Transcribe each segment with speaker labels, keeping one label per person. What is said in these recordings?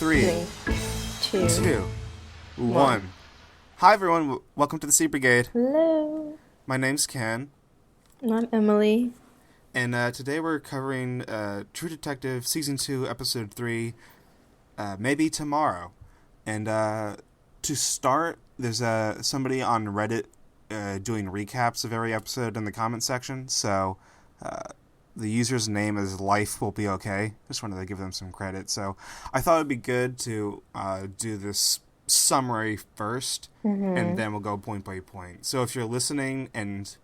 Speaker 1: Three, two, one. Hi everyone, welcome to the Brigade.
Speaker 2: Hello.
Speaker 1: My name's Ken.
Speaker 2: I'm Emily.
Speaker 1: And today we're covering True Detective Season 2, Episode 3, Maybe Tomorrow. And to start, there's somebody on Reddit doing recaps of every episode in the comment section. So the user's name is Life Will Be Okay. Just wanted to give them some credit. So I thought it'd be good to do this summary first, and then we'll go point by point. So if you're listening and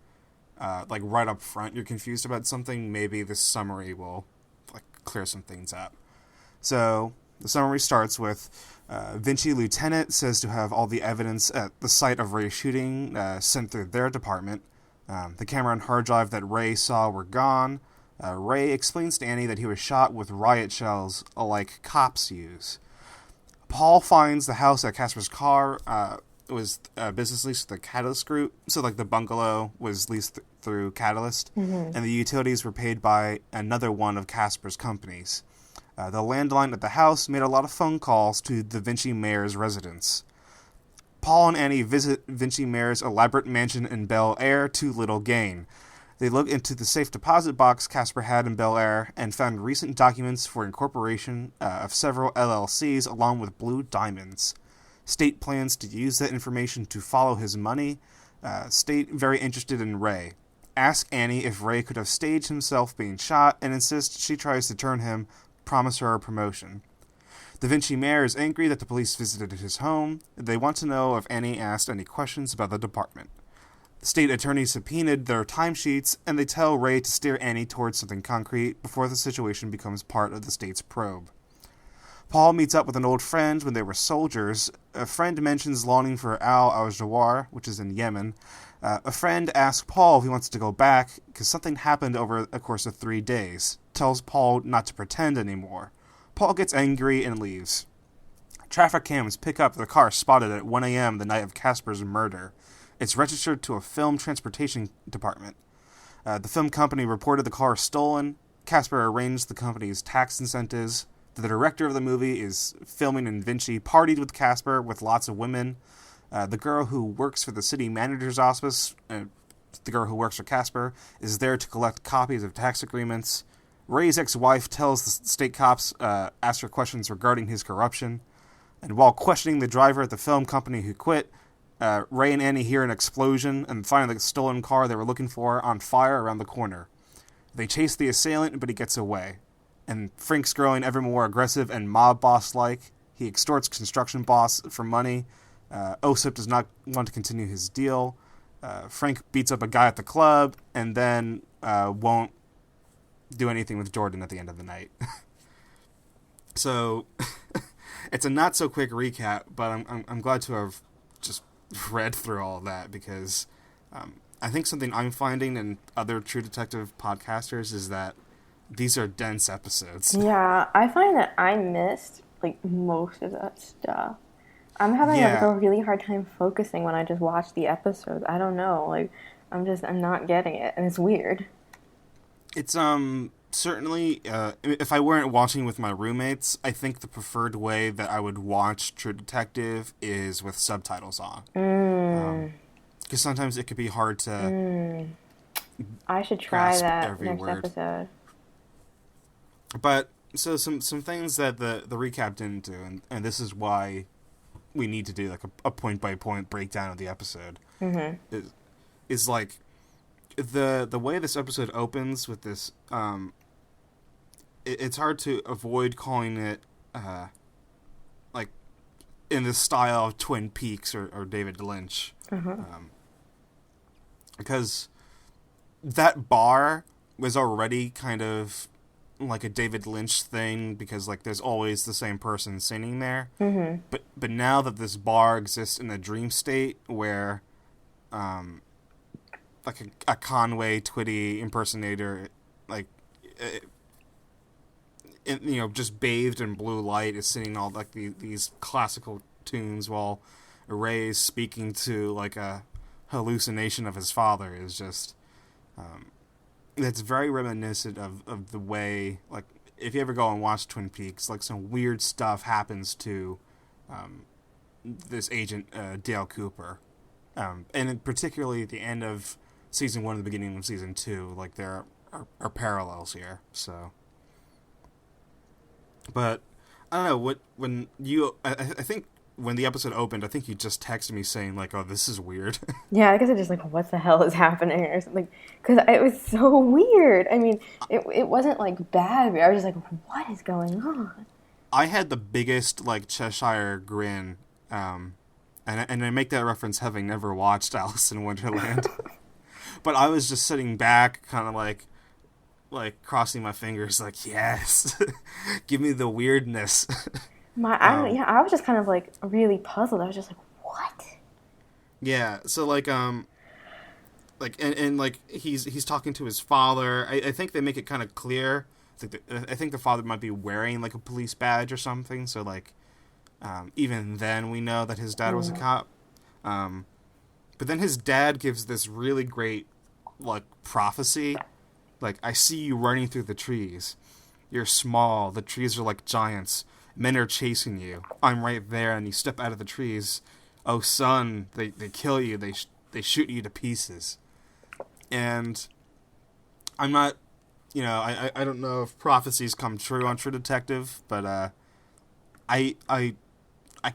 Speaker 1: like right up front you're confused about something, maybe this summary will like clear some things up. So the summary starts with Vinci Lieutenant says to have all the evidence at the site of Ray's shooting sent through their department. The camera and hard drive that Ray saw were gone. Ray explains to Annie that he was shot with riot shells like cops use. Paul finds the house at Casper's car was business leased to the Catalyst Group, so like the bungalow was leased through Catalyst, and the utilities were paid by another one of Casper's companies. The landline at the house made a lot of phone calls to the Vinci mayor's residence. Paul and Annie visit Vinci mayor's elaborate mansion in Bel Air to little gain. They look into the safe deposit box Casper had in Bel Air and found recent documents for incorporation of several LLCs along with blue diamonds. State plans to use that information to follow his money. State very interested in Ray. Ask Annie if Ray could have staged himself being shot and insists she tries to turn him, promise her a promotion. The Vinci mayor is angry that the police visited his home. They want to know if Annie asked any questions about the department. The state attorney subpoenaed their timesheets, and they tell Ray to steer Annie towards something concrete before the situation becomes part of the state's probe. Paul meets up with an old friend when they were soldiers. A friend mentions longing for Al-Zawar, which is in Yemen. A friend asks Paul if he wants to go back, because something happened over a course of 3 days. Tells Paul not to pretend anymore. Paul gets angry and leaves. Traffic cams pick up the car spotted at 1 a.m. the night of Casper's murder. It's registered to a film transportation department. The film company reported the car stolen. Casper arranged the company's tax incentives. The director of the movie is filming in Vinci, partied with Casper with lots of women. The girl who works for the city manager's office, the girl who works for Casper, is there to collect copies of tax agreements. Ray's ex-wife tells the state cops, ask her questions regarding his corruption. And while questioning the driver at the film company who quit, Ray and Annie hear an explosion and find the stolen car they were looking for on fire around the corner. They chase the assailant, but he gets away. And Frank's growing ever more aggressive and mob boss-like. He extorts construction boss for money. Osip does not want to continue his deal. Frank beats up a guy at the club and then won't do anything with Jordan at the end of the night. So it's a not so quick recap, but I'm glad to have just read through all of that, because I think something I'm finding in other True Detective podcasters is that these are dense episodes.
Speaker 2: Yeah, I find that I missed like most of that stuff. I'm having like a really hard time focusing when I just watch the episodes. I don't know, like I'm not getting it, and it's weird.
Speaker 1: It's certainly if I weren't watching with my roommates, I think the preferred way that I would watch True Detective is with subtitles on. Because sometimes it could be hard to
Speaker 2: I should try that next
Speaker 1: word.
Speaker 2: episode.
Speaker 1: But so some things that the recap didn't do, and this is why we need to do like a point by point breakdown of the episode. Is like the way this episode opens with this. It's hard to avoid calling it like in the style of Twin Peaks or David Lynch, because that bar was already kind of like a David Lynch thing, because like there's always the same person sitting there. But now that this bar exists in a dream state where like a Conway Twitty impersonator, like just bathed in blue light, is singing all like these classical tunes while Ray is speaking to like a hallucination of his father, is just it's very reminiscent of the way, like, if you ever go and watch Twin Peaks, like some weird stuff happens to this agent Dale Cooper, and particularly at the end of season 1 and the beginning of season 2, like there are parallels here. So, but I don't know when you. I think when the episode opened, I think you just texted me saying like, "Oh, this is weird."
Speaker 2: Yeah, I guess I just like, what the hell is happening or something, because it was so weird. I mean, it wasn't like bad. I was just like, what is going on?
Speaker 1: I had the biggest like Cheshire grin, and I make that reference having never watched Alice in Wonderland, but I was just sitting back, kind of like crossing my fingers, like, yes, give me the weirdness.
Speaker 2: I was just kind of like really puzzled. I was just like, what?
Speaker 1: Yeah, so like and like he's talking to his father. I think they make it kind of clear. I think the father might be wearing like a police badge or something. So like, even then we know that his dad was a cop. But then his dad gives this really great like prophecy. Like, I see you running through the trees. You're small. The trees are like giants. Men are chasing you. I'm right there, and you step out of the trees. Oh, son, they kill you. They shoot you to pieces. And I'm not, I don't know if prophecies come true on True Detective, but I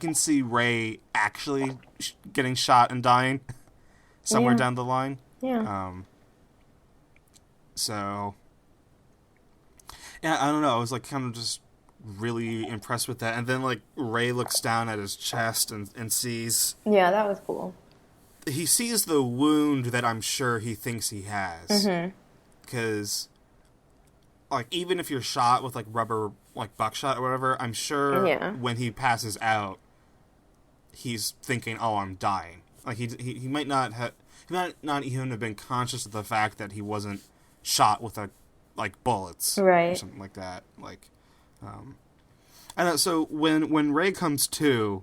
Speaker 1: can see Ray actually getting shot and dying somewhere down the line.
Speaker 2: Yeah.
Speaker 1: So, yeah, I don't know. I was like kind of just really impressed with that. And then like Ray looks down at his chest and sees.
Speaker 2: Yeah, that was cool.
Speaker 1: He sees the wound that I'm sure he thinks he has. Because, like, even if you're shot with like rubber, like buckshot or whatever, I'm sure when he passes out, he's thinking, "Oh, I'm dying." Like he might not have. He might not even have been conscious of the fact that he wasn't shot with like bullets or something like that. Like, I don't know. So when Ray comes to,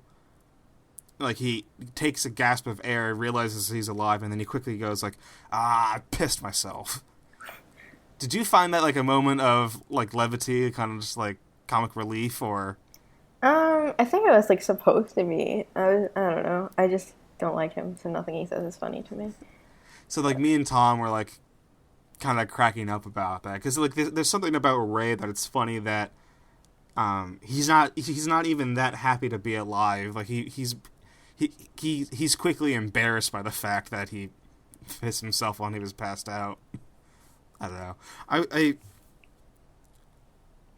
Speaker 1: like, he takes a gasp of air, realizes he's alive, and then he quickly goes like, I pissed myself. Did you find that like a moment of like levity, kind of just like comic relief, or?
Speaker 2: I think it was like supposed to be. I don't know. I just don't like him, so nothing he says is funny to me.
Speaker 1: So like me and Tom were like kind of cracking up about that, because like there's something about Ray that it's funny that he's not even that happy to be alive. Like he's quickly embarrassed by the fact that he pissed himself when he was passed out. I don't know.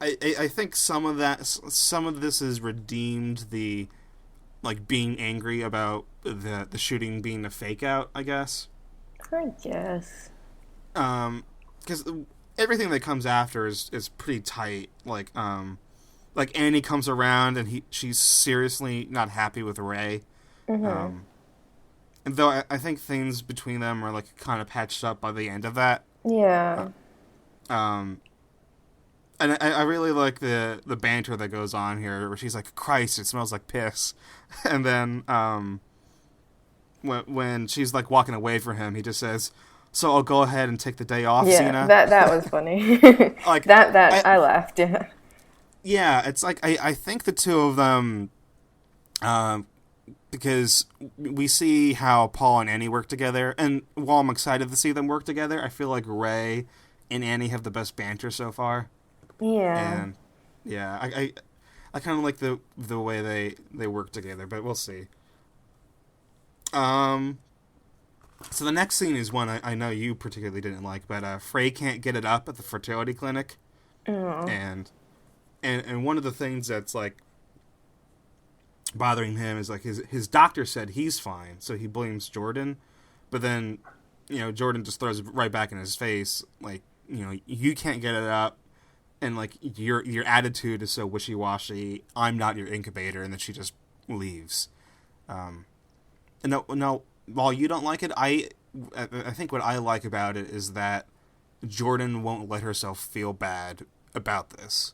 Speaker 1: I think some of this is redeemed, the like being angry about the shooting being a fake out, I guess.
Speaker 2: I guess.
Speaker 1: Because everything that comes after is pretty tight. Like Annie comes around and she's seriously not happy with Ray. And though I think things between them are like kind of patched up by the end of that.
Speaker 2: Yeah.
Speaker 1: And I really like the banter that goes on here, where she's like, "Christ, it smells like piss," and then when she's like walking away from him, he just says, "So I'll go ahead and take the day off, Cena."
Speaker 2: That was funny. Like I laughed. Yeah.
Speaker 1: Yeah, it's like I think the two of them, because we see how Paul and Annie work together, and while I'm excited to see them work together, I feel like Ray and Annie have the best banter so far.
Speaker 2: Yeah.
Speaker 1: And yeah, I kind of like the way they work together, but we'll see. So the next scene is one I know you particularly didn't like, but Frey can't get it up at the fertility clinic.
Speaker 2: Oh.
Speaker 1: And one of the things that's like bothering him is like his doctor said he's fine, so he blames Jordan, but then Jordan just throws it right back in his face, like, you can't get it up, and like your attitude is so wishy-washy, I'm not your incubator, and then she just leaves. And no, while you don't like it, I think what I like about it is that Jordan won't let herself feel bad about this.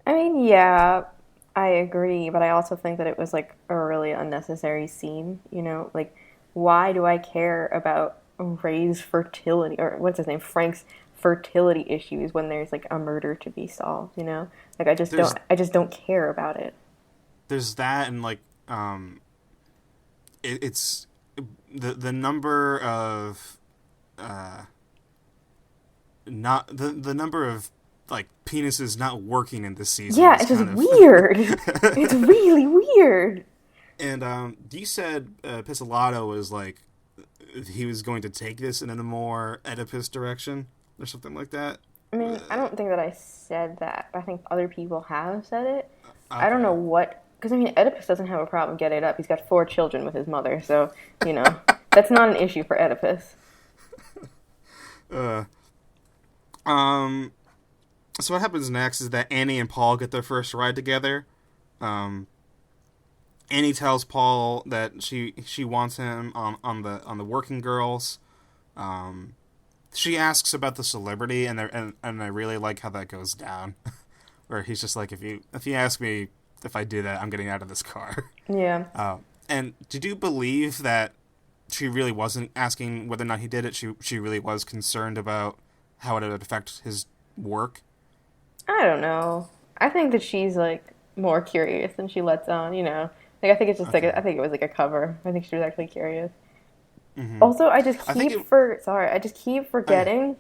Speaker 2: I mean, yeah, I agree, but I also think that it was like a really unnecessary scene, like, why do I care about Ray's fertility, or what's his name, Frank's fertility issues when there's like a murder to be solved, you know? Like I just don't care about it.
Speaker 1: There's that, and like it's the number of not the number of like penises not working in this season.
Speaker 2: Yeah, it's just weird. It's really weird.
Speaker 1: And you said Pizzolatto was like he was going to take this in a more Oedipus direction or something like that.
Speaker 2: I mean, I don't think that I said that, but I think other people have said it.
Speaker 1: Okay.
Speaker 2: I don't know what, because I mean, Oedipus doesn't have a problem getting it up. He's got 4 children with his mother, so, you know, that's not an issue for Oedipus.
Speaker 1: So what happens next is that Annie and Paul get their first ride together. Annie tells Paul that she wants him on the Working Girls. She asks about the celebrity, and I really like how that goes down. Where he's just like, if you ask me if I do that, I'm getting out of this car.
Speaker 2: Yeah.
Speaker 1: And did you believe that she really wasn't asking whether or not he did it? She really was concerned about how it would affect his work?
Speaker 2: I don't know. I think that she's, like, more curious than she lets on, you know. Like, I think it's just, I think it was, like, a cover. I think she was actually curious. Mm-hmm. Also, I just keep forgetting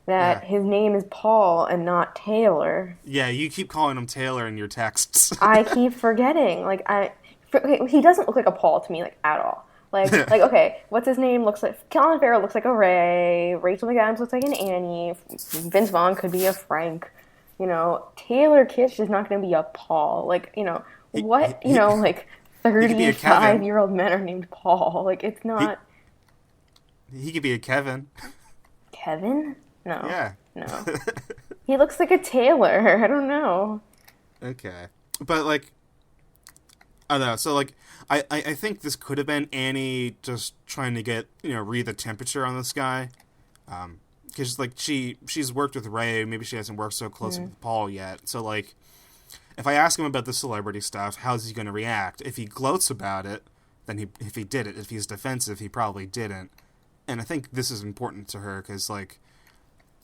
Speaker 2: that his name is Paul and not Taylor.
Speaker 1: Yeah, you keep calling him Taylor in your texts.
Speaker 2: I keep forgetting. Like, he doesn't look like a Paul to me, like, at all. Like, okay, what's his name? Looks like Colin Farrell looks like a Ray. Rachel McAdams looks like an Annie. Vince Vaughn could be a Frank. You know, Taylor Kitsch is not going to be a Paul. Like, you know, like 35-year-old men are named Paul. Like, it's not.
Speaker 1: He could be a Kevin.
Speaker 2: Kevin? No.
Speaker 1: Yeah.
Speaker 2: No. He looks like a Taylor. I don't know.
Speaker 1: Okay. But, like, I don't know. So, like, I think this could have been Annie just trying to read the temperature on this guy. Because, like, she's worked with Ray. Maybe she hasn't worked so close with Paul yet. So, like, if I ask him about the celebrity stuff, how's he going to react? If he gloats about it, then if he did it. If he's defensive, he probably didn't. And I think this is important to her because, like,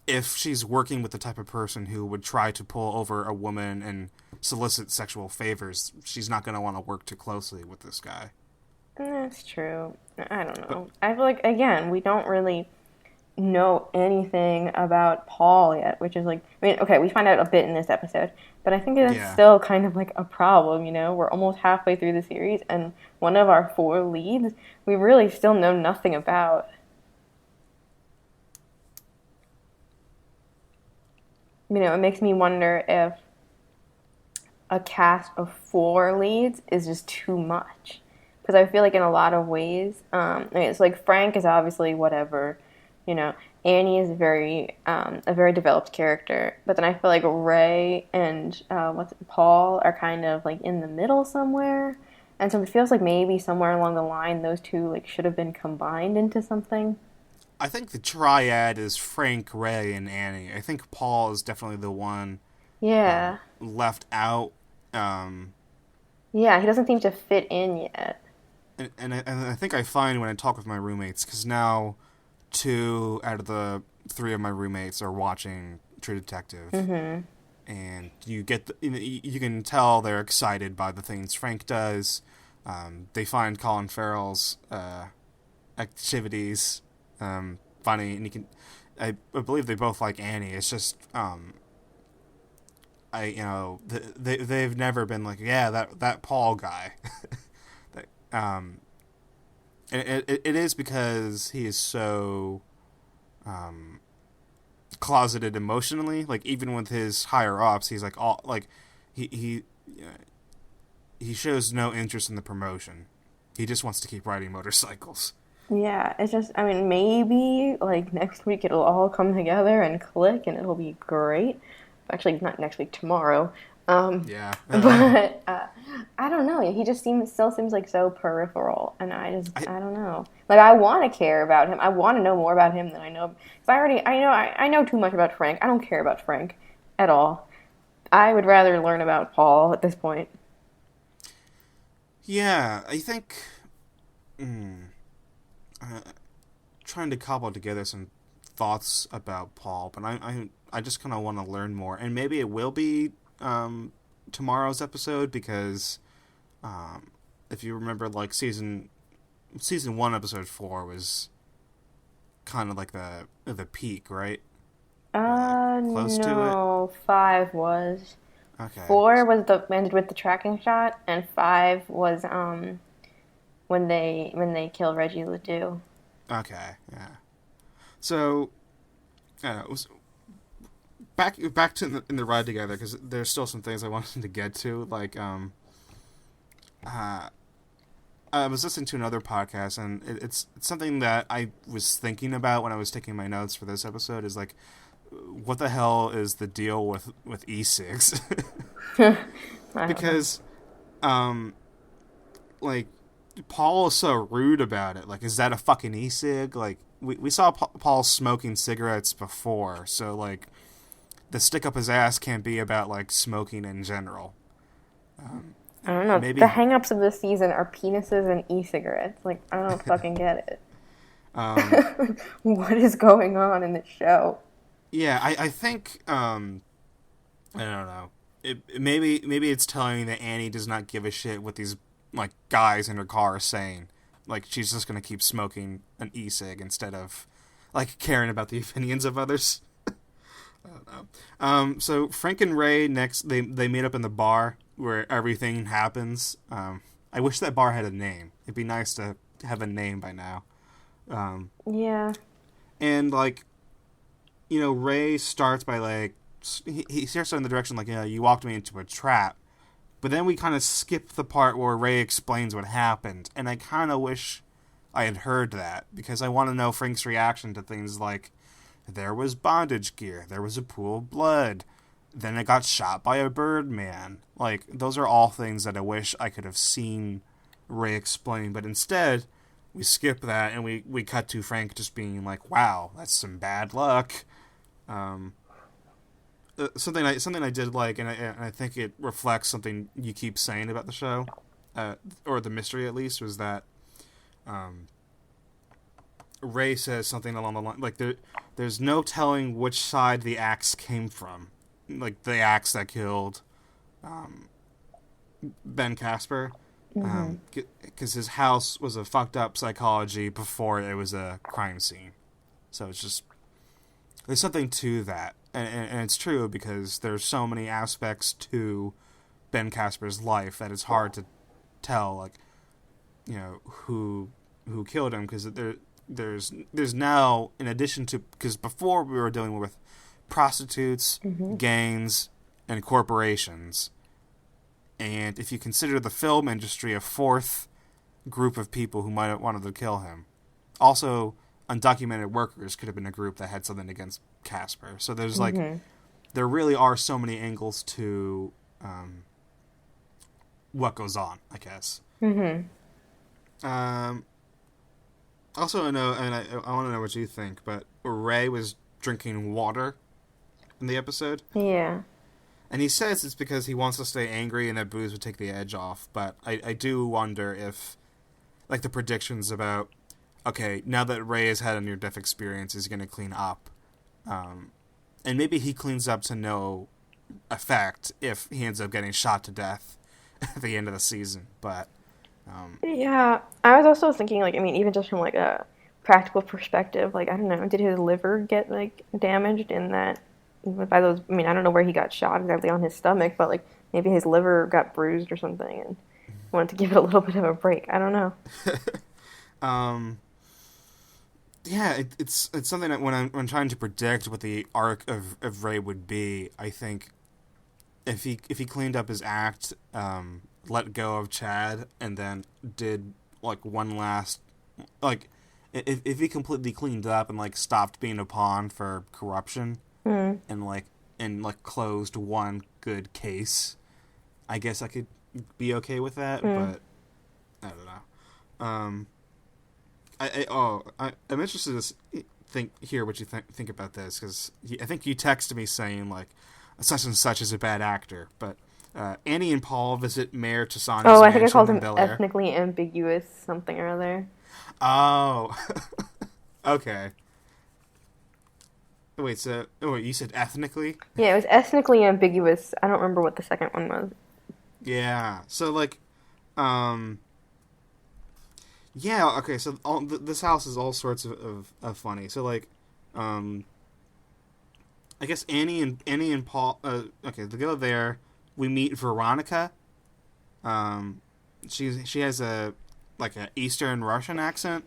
Speaker 1: if she's working with the type of person who would try to pull over a woman and solicit sexual favors, she's not going to want to work too closely with this guy.
Speaker 2: That's true. I don't know. I feel like, again, we don't really know anything about Paul yet, which is like, I mean, okay, we find out a bit in this episode, but I think that's still kind of like a problem, you know? We're almost halfway through the series, and one of our 4 leads, we really still know nothing about. You know, it makes me wonder if a cast of 4 leads is just too much. Because I feel like in a lot of ways, I mean, it's like Frank is obviously whatever, you know. Annie is a very developed character. But then I feel like Ray and Paul are kind of like in the middle somewhere. And so it feels like maybe somewhere along the line those two like should have been combined into something.
Speaker 1: I think the triad is Frank, Ray, and Annie. I think Paul is definitely the one left out.
Speaker 2: Yeah, he doesn't seem to fit in yet.
Speaker 1: And I think I find when I talk with my roommates, because now 2 out of the 3 of my roommates are watching True Detective. Mm-hmm. And you get you can tell they're excited by the things Frank does. They find Colin Farrell's activities funny, and I believe they both like Annie. It's just they've never been like, yeah, that Paul guy. And it is because he is so closeted emotionally. Like, even with his higher ups, he's like all like he shows no interest in the promotion. He just wants to keep riding motorcycles.
Speaker 2: Yeah, it's just, I mean, maybe, like, next week it'll all come together and click, and it'll be great. Actually, not next week, tomorrow.
Speaker 1: Yeah.
Speaker 2: But, I don't know. He just still seems, like, so peripheral, and I don't know. Like, I want to care about him. I want to know more about him than I know. Because I know too much about Frank. I don't care about Frank at all. I would rather learn about Paul at this point.
Speaker 1: Yeah, I think... trying to cobble together some thoughts about Paul, but I just kind of want to learn more, and maybe it will be tomorrow's episode because if you remember, like season 1, episode 4 was kind of like the peak, right?
Speaker 2: Close to it. No, 5 was.
Speaker 1: Okay.
Speaker 2: 4 was ended with the tracking shot, and 5 was when they kill Reggie Ledoux.
Speaker 1: Okay, yeah. So, it was back to in the ride together, because there's still some things I wanted to get to. Like, I was listening to another podcast, and it's something that I was thinking about when I was taking my notes for this episode. Is like, what the hell is the deal with e-cigs? Because, like, Paul is so rude about it. Like, is that a fucking e-cig? Like, we saw Paul smoking cigarettes before, so, like, the stick up his ass can't be about, like, smoking in general.
Speaker 2: I don't know. Maybe... The hang-ups of this season are penises and e-cigarettes. Like, I don't fucking get it. What is going on in this show?
Speaker 1: Yeah, I think, I don't know. Maybe it's telling that Annie does not give a shit what these, like, guys in her car are saying. Like, she's just gonna keep smoking an e-cig instead of, like, caring about the opinions of others. I don't know. So Frank and Ray next, they meet up in the bar where everything happens. I wish that bar had a name. It'd be nice to have a name by now.
Speaker 2: Yeah.
Speaker 1: And, like, you know, Ray starts by, like, he starts in the direction, like, you know, you walked me into a trap. But then we kind of skip the part where Ray explains what happened. And I kind of wish I had heard that, because I want to know Frank's reaction to things like, there was bondage gear, there was a pool of blood, then it got shot by a Birdman. Like, those are all things that I wish I could have seen Ray explain. But instead, we skip that, and we cut to Frank just being like, wow, that's some bad luck. Something I did like, and I think it reflects something you keep saying about the show, or the mystery at least, was that Ray says something along the line, like, there's no telling which side the axe came from, like the axe that killed Ben Casper, because his house was a fucked up psychology before it was a crime scene. So it's just, there's something to that. And it's true, because there's so many aspects to Ben Casper's life that it's hard to tell, like, you know, who killed him, because there's now, in addition to, because before we were dealing with prostitutes, gangs, and corporations, and if you consider the film industry a fourth group of people who might have wanted to kill him, also undocumented workers could have been a group that had something against Casper. So there's like, there really are so many angles to what goes on, I guess. Also, I know, and I want to know what you think, but Ray was drinking water in the episode.
Speaker 2: Yeah.
Speaker 1: And he says it's because he wants to stay angry and that booze would take the edge off. But I do wonder if, like, the predictions about, okay, now that Ray has had a near-death experience, he's going to clean up. And maybe he cleans up to no effect if he ends up getting shot to death at the end of the season. But,
Speaker 2: yeah, I was also thinking, like, I mean, even just from, like, a practical perspective, like, I don't know, did his liver get, like, damaged in that, by those, I mean, I don't know where he got shot exactly on his stomach, but, like, maybe his liver got bruised or something and wanted to give it a little bit of a break. I don't know.
Speaker 1: Yeah, it's something that when I'm trying to predict what the arc of Ray would be, I think if he cleaned up his act, let go of Chad, and then did, like, one last, like, if he completely cleaned up and, like, stopped being a pawn for corruption, and closed one good case, I guess I could be okay with that, but I don't know. I'm interested to hear what you think about this, because I think you texted me saying, like, such and such is a bad actor, but Annie and Paul visit Mayor Tasani's mansion.
Speaker 2: Oh, I think I called him ethnically ambiguous something or other.
Speaker 1: Oh, okay. Wait, so you said ethnically?
Speaker 2: Yeah, it was ethnically ambiguous. I don't remember what the second one was.
Speaker 1: Yeah. So like, yeah. Okay. So this house is all sorts of funny. So like, I guess Annie and Paul. Okay, they go there. We meet Veronica. She has a Eastern Russian accent.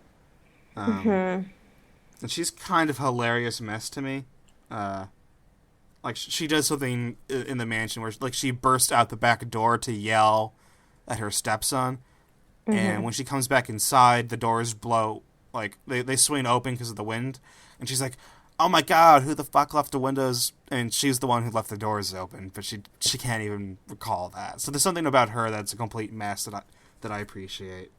Speaker 1: And she's kind of hilarious mess to me. Like she does something in the mansion where like she bursts out the back door to yell at her stepson, and when she comes back inside, the doors blow like they swing open because of the wind, and she's like, "Oh my god, who the fuck left the windows?" And she's the one who left the doors open, but she can't even recall that. So there's something about her that's a complete mess that I appreciate.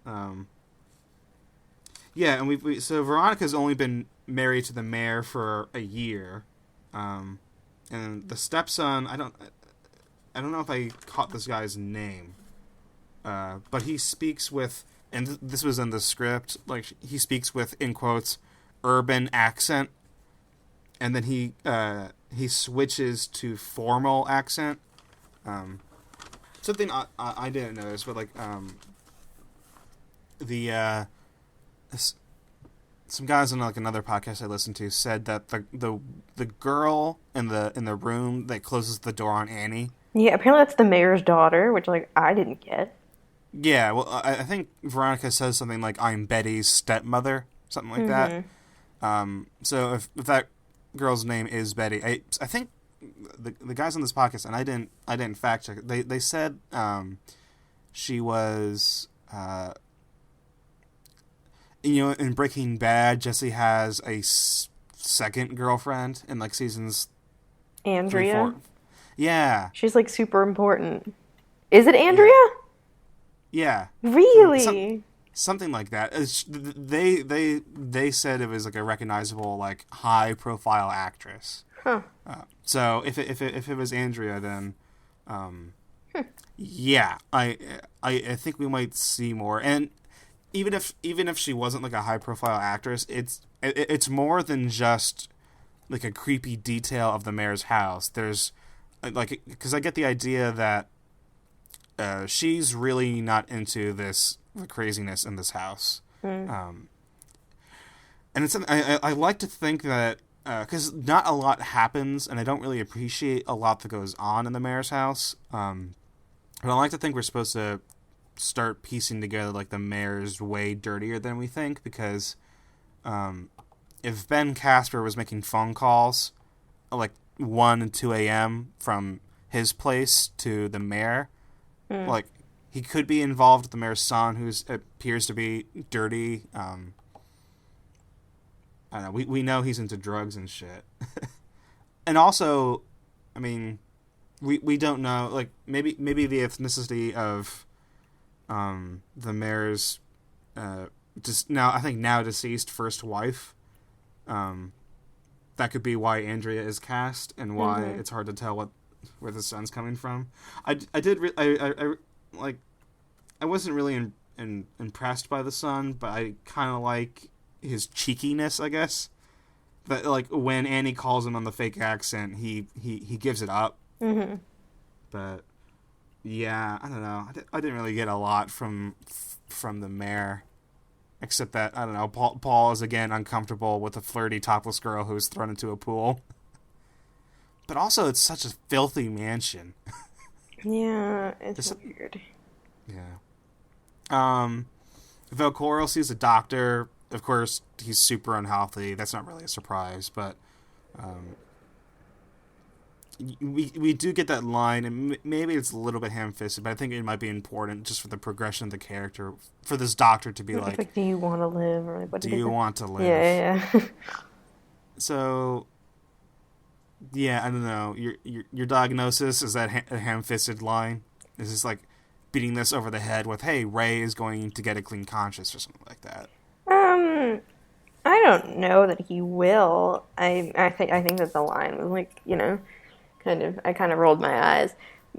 Speaker 1: Yeah, and so Veronica's only been married to the mayor for a year, and the stepson, I don't know if I caught this guy's name, but he speaks with, and this was in the script, like he speaks with, in quotes, urban accent, and then he switches to formal accent. Something I didn't notice, but like some guys on like another podcast I listened to said that the girl in the room that closes the door on Annie.
Speaker 2: Yeah, apparently that's the mayor's daughter, which like I didn't get.
Speaker 1: Yeah, well, I think Veronica says something like, "I'm Betty's stepmother," something like that. So if that girl's name is Betty, I think the guys on this podcast, and I didn't fact check it. They said she was. In Breaking Bad, Jesse has a second girlfriend in like seasons.
Speaker 2: Andrea.
Speaker 1: 3, 4. Yeah,
Speaker 2: she's like super important. Is it Andrea?
Speaker 1: Yeah.
Speaker 2: Really?
Speaker 1: Something like that. They said it was like a recognizable, like high profile actress.
Speaker 2: Huh.
Speaker 1: So if it was Andrea, then, yeah, I think we might see more. And even if she wasn't like a high profile actress, it's more than just like a creepy detail of the mayor's house. There's like, because I get the idea that she's really not into the craziness in this house. And it's I like to think that because not a lot happens, and I don't really appreciate a lot that goes on in the mayor's house. But I like to think we're supposed to start piecing together like the mayor's way dirtier than we think, because if Ben Casper was making phone calls like 1 and 2 a.m. from his place to the mayor, like he could be involved with the mayor's son, who appears to be dirty. I don't know. We know he's into drugs and shit. And also, I mean, we don't know, like maybe the ethnicity of the mayor's just now deceased first wife. That could be why Andrea is cast, and why it's hard to tell where the son's coming from. I wasn't really impressed by the son, but I kind of like his cheekiness, I guess. That like when Annie calls him on the fake accent, he gives it up. But yeah, I don't know. I didn't really get a lot from the mayor, except that, I don't know, Paul is again uncomfortable with a flirty topless girl who's thrown into a pool. But also, it's such a filthy mansion.
Speaker 2: Yeah, it's weird.
Speaker 1: Yeah. Velcoro sees a doctor. Of course, he's super unhealthy. That's not really a surprise, but we do get that line, and maybe it's a little bit ham-fisted, but I think it might be important just for the progression of the character, for this doctor to be like,
Speaker 2: do you want to live? Or like, what
Speaker 1: do you want to live?
Speaker 2: Yeah.
Speaker 1: So, yeah, I don't know. Your diagnosis, is that a ham-fisted line? Is this like beating this over the head with, hey, Ray is going to get a clean conscience, or something like that?
Speaker 2: I don't know that he will. I think that the line was like, I kind of rolled my eyes.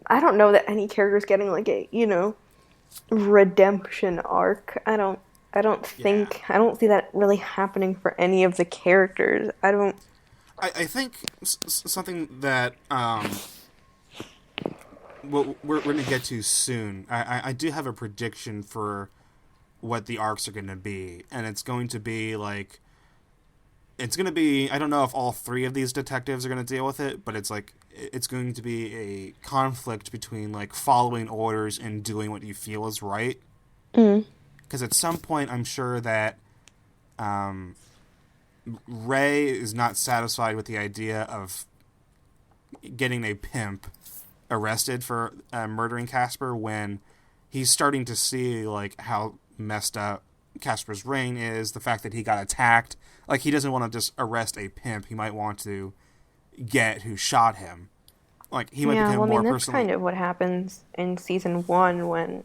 Speaker 2: I don't know that any character's getting like a, redemption arc. I don't see that really happening for any of the characters.
Speaker 1: I think something that we're going to get to soon. I do have a prediction for what the arcs are going to be, and it's going to be like, it's going to be, I don't know if all three of these detectives are going to deal with it, but it's like, it's going to be a conflict between like following orders and doing what you feel is right. Because at some point, I'm sure that Ray is not satisfied with the idea of getting a pimp arrested for murdering Casper, when he's starting to see like how messed up Casper's reign is, the fact that he got attacked. Like, he doesn't want to just arrest a pimp. He might want to get who shot him. Like, he might become more
Speaker 2: that's kind of what happens in season 1 when,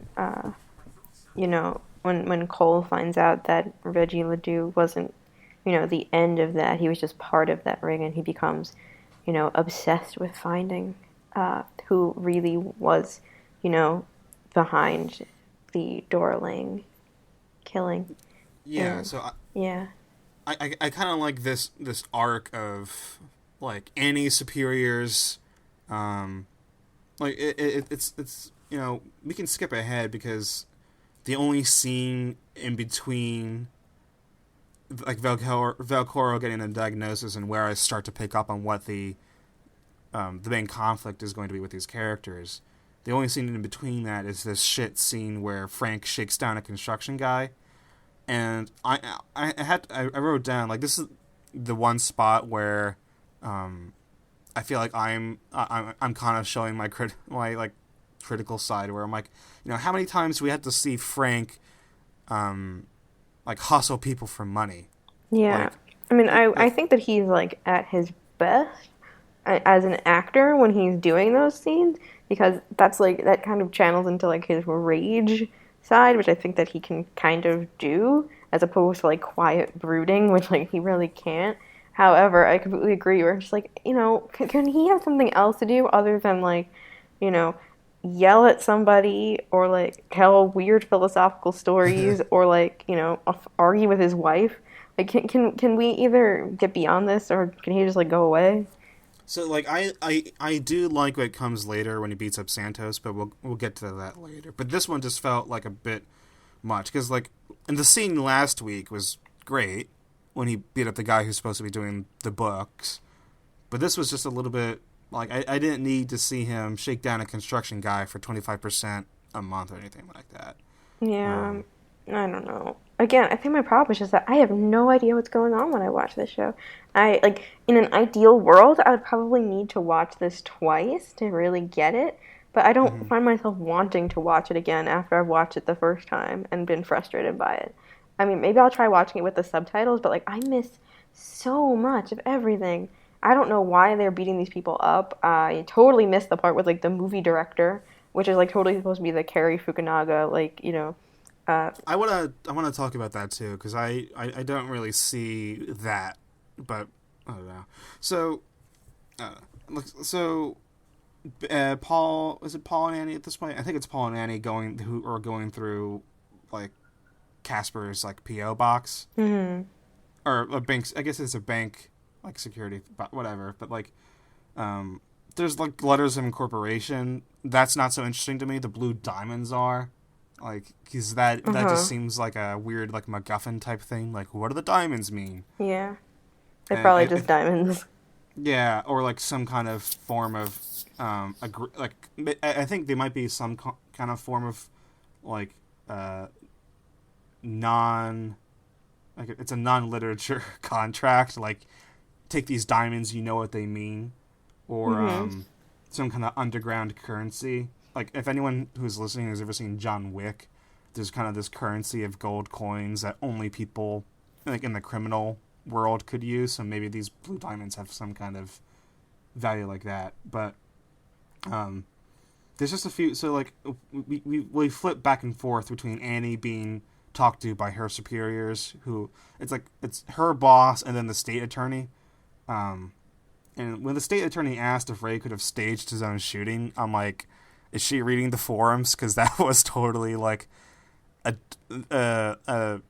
Speaker 2: when Cole finds out that Reggie Ledoux wasn't, the end of that. He was just part of that ring, and he becomes, obsessed with finding who really was, behind the Dorling killing.
Speaker 1: Yeah,
Speaker 2: and,
Speaker 1: so
Speaker 2: yeah.
Speaker 1: I kind of like this arc of like Annie's superiors, like it's we can skip ahead because the only scene in between like Velcoro getting a diagnosis and where I start to pick up on what the main conflict is going to be with these characters. The only scene in between that is this shit scene where Frank shakes down a construction guy. And I wrote down, like, this is the one spot where I feel like I'm kind of showing my critical side, where I'm like, how many times do we have to see Frank like hustle people for money?
Speaker 2: Yeah. I think that he's like at his best as an actor when he's doing those scenes, because that's like, that kind of channels into like his rage side, which I think that he can kind of do, as opposed to like quiet brooding, which like he really can't. However, I completely agree. We're just like, can he have something else to do other than like, yell at somebody, or like tell weird philosophical stories, or like, argue with his wife? Like, can we either get beyond this, or can he just like go away?
Speaker 1: So like I do like what comes later when he beats up Santos, but we'll get to that later. But this one just felt like a bit much, because like, and the scene last week was great when he beat up the guy who's supposed to be doing the books, but this was just a little bit like, I didn't need to see him shake down a construction guy for 25% a month or anything like that.
Speaker 2: Yeah, I don't know. Again, I think my problem is just that I have no idea what's going on when I watch this show. In an ideal world, I would probably need to watch this twice to really get it, but I don't find myself wanting to watch it again after I've watched it the first time and been frustrated by it. Maybe I'll try watching it with the subtitles, but like, I miss so much of everything. I don't know why they're beating these people up. I totally missed the part with like the movie director, which is like totally supposed to be the Cary Fukunaga, like,
Speaker 1: I wanna talk about that too, because I don't really see that, but I don't know. So, Paul, is it Paul and Annie at this point? I think it's Paul and Annie going through like Casper's like PO box, or a bank. I guess it's a bank, like security, but whatever. But like, there's like letters of incorporation. That's not so interesting to me. The blue diamonds are. Like, because that just seems like a weird, like, MacGuffin type thing. Like, what do the diamonds mean?
Speaker 2: Yeah. They're probably just diamonds.
Speaker 1: Yeah, or, like, some kind of form of, I think they might be some kind of form of, like, it's a non-literature contract. Like, take these diamonds, you know what they mean. Or, some kind of underground currency. Like, if anyone who's listening has ever seen John Wick, there's kind of this currency of gold coins that only people, like, in the criminal world could use. So maybe these blue diamonds have some kind of value like that. But there's just a few. So, like, we flip back and forth between Annie being talked to by her superiors, who it's her boss and then the state attorney. And when the state attorney asked if Ray could have staged his own shooting, I'm like, is she reading the forums? Because that was totally like a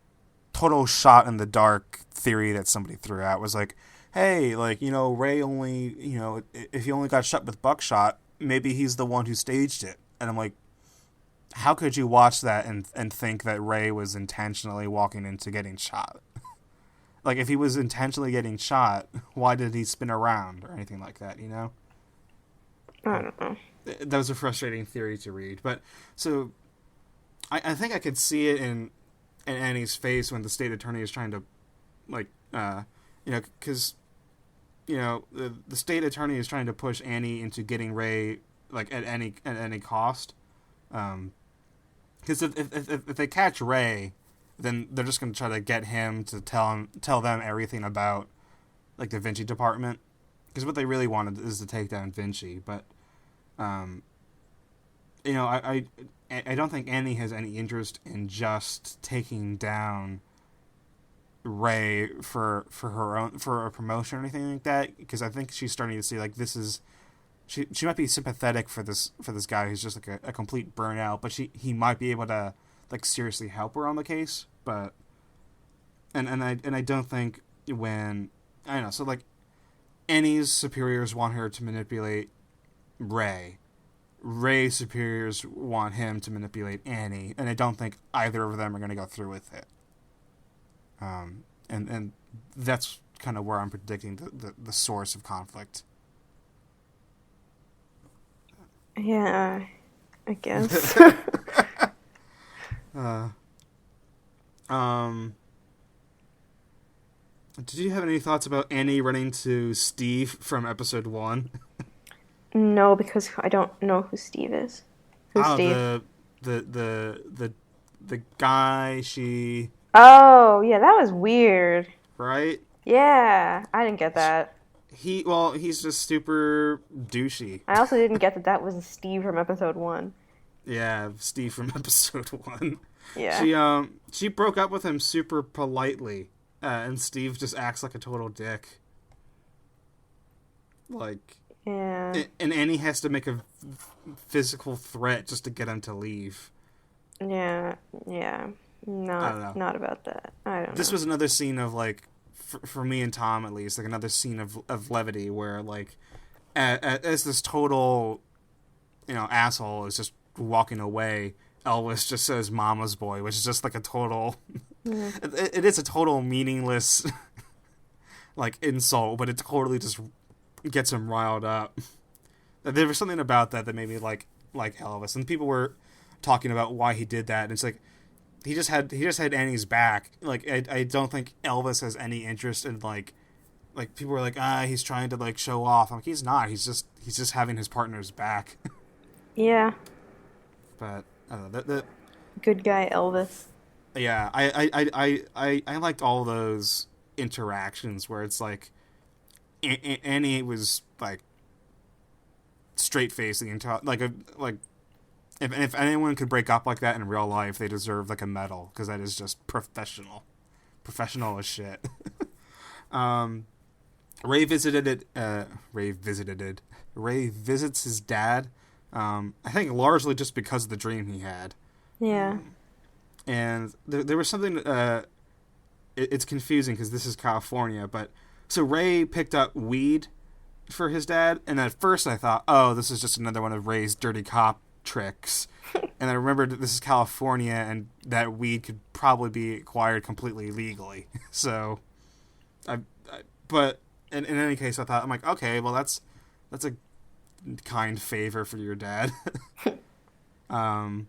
Speaker 1: total shot in the dark theory that somebody threw out. Was like, hey, like, Ray only, if he only got shot with buckshot, maybe he's the one who staged it. And I'm like, how could you watch that and think that Ray was intentionally walking into getting shot? Like, if he was intentionally getting shot, why did he spin around or anything like that,
Speaker 2: I don't know.
Speaker 1: That was a frustrating theory to read. But, so, I think I could see it in Annie's face when the state attorney is trying to, like, because, the state attorney is trying to push Annie into getting Ray, like, at any cost. Because if they catch Ray, then they're just going to try to get him to tell them everything about, like, the Vinci department. Because what they really wanted is to take down Vinci. But, I don't think Annie has any interest in just taking down Ray for a promotion or anything like that. Because I think she's starting to see, like, this is... She might be sympathetic for this guy who's just like a complete burnout, but he might be able to, like, seriously help her on the case. But and I don't think when I don't know, so, like, Annie's superiors want her to manipulate Ray. Ray's superiors want him to manipulate Annie, and I don't think either of them are going to go through with it. And that's kind of where I'm predicting the source of conflict.
Speaker 2: Yeah, I guess.
Speaker 1: Did you have any thoughts about Annie running to Steve from episode 1?
Speaker 2: No, because I don't know who Steve is. Who's Steve?
Speaker 1: The guy she...
Speaker 2: Oh, yeah, that was weird.
Speaker 1: Right?
Speaker 2: Yeah, I didn't get that.
Speaker 1: He's just super douchey.
Speaker 2: I also didn't get that was Steve from episode 1.
Speaker 1: Yeah, Steve from episode 1.
Speaker 2: Yeah.
Speaker 1: She broke up with him super politely, and Steve just acts like a total dick. Like...
Speaker 2: Yeah.
Speaker 1: And Annie has to make a physical threat just to get him to leave.
Speaker 2: Yeah. Not about that. I don't know.
Speaker 1: This was another scene of, like, for me and Tom at least, like, another scene of levity where, like, as this total, asshole is just walking away, Elvis just says "mama's boy," which is just, like, a total... it is a total meaningless, like, insult, but it totally just gets him riled up. There was something about that made me like Elvis, and people were talking about why he did that, and it's like he just had Annie's back. Like, I don't think Elvis has any interest in like people were like, he's trying to, like, show off. I'm like, he's not. He's just having his partner's back.
Speaker 2: Yeah.
Speaker 1: But I don't know, the
Speaker 2: good guy Elvis.
Speaker 1: Yeah, I liked all those interactions where it's like Annie was, like, straight faced the entire, if anyone could break up like that in real life, they deserve, like, a medal, because that is just professional as shit. Ray visits his dad. I think largely just because of the dream he had.
Speaker 2: Yeah.
Speaker 1: And there was something. It's confusing because this is California, but. So Ray picked up weed for his dad, and at first I thought, oh, this is just another one of Ray's dirty cop tricks. And I remembered that this is California, and that weed could probably be acquired completely legally. So, but in any case, I thought, I'm like, okay, well, that's a kind favor for your dad. And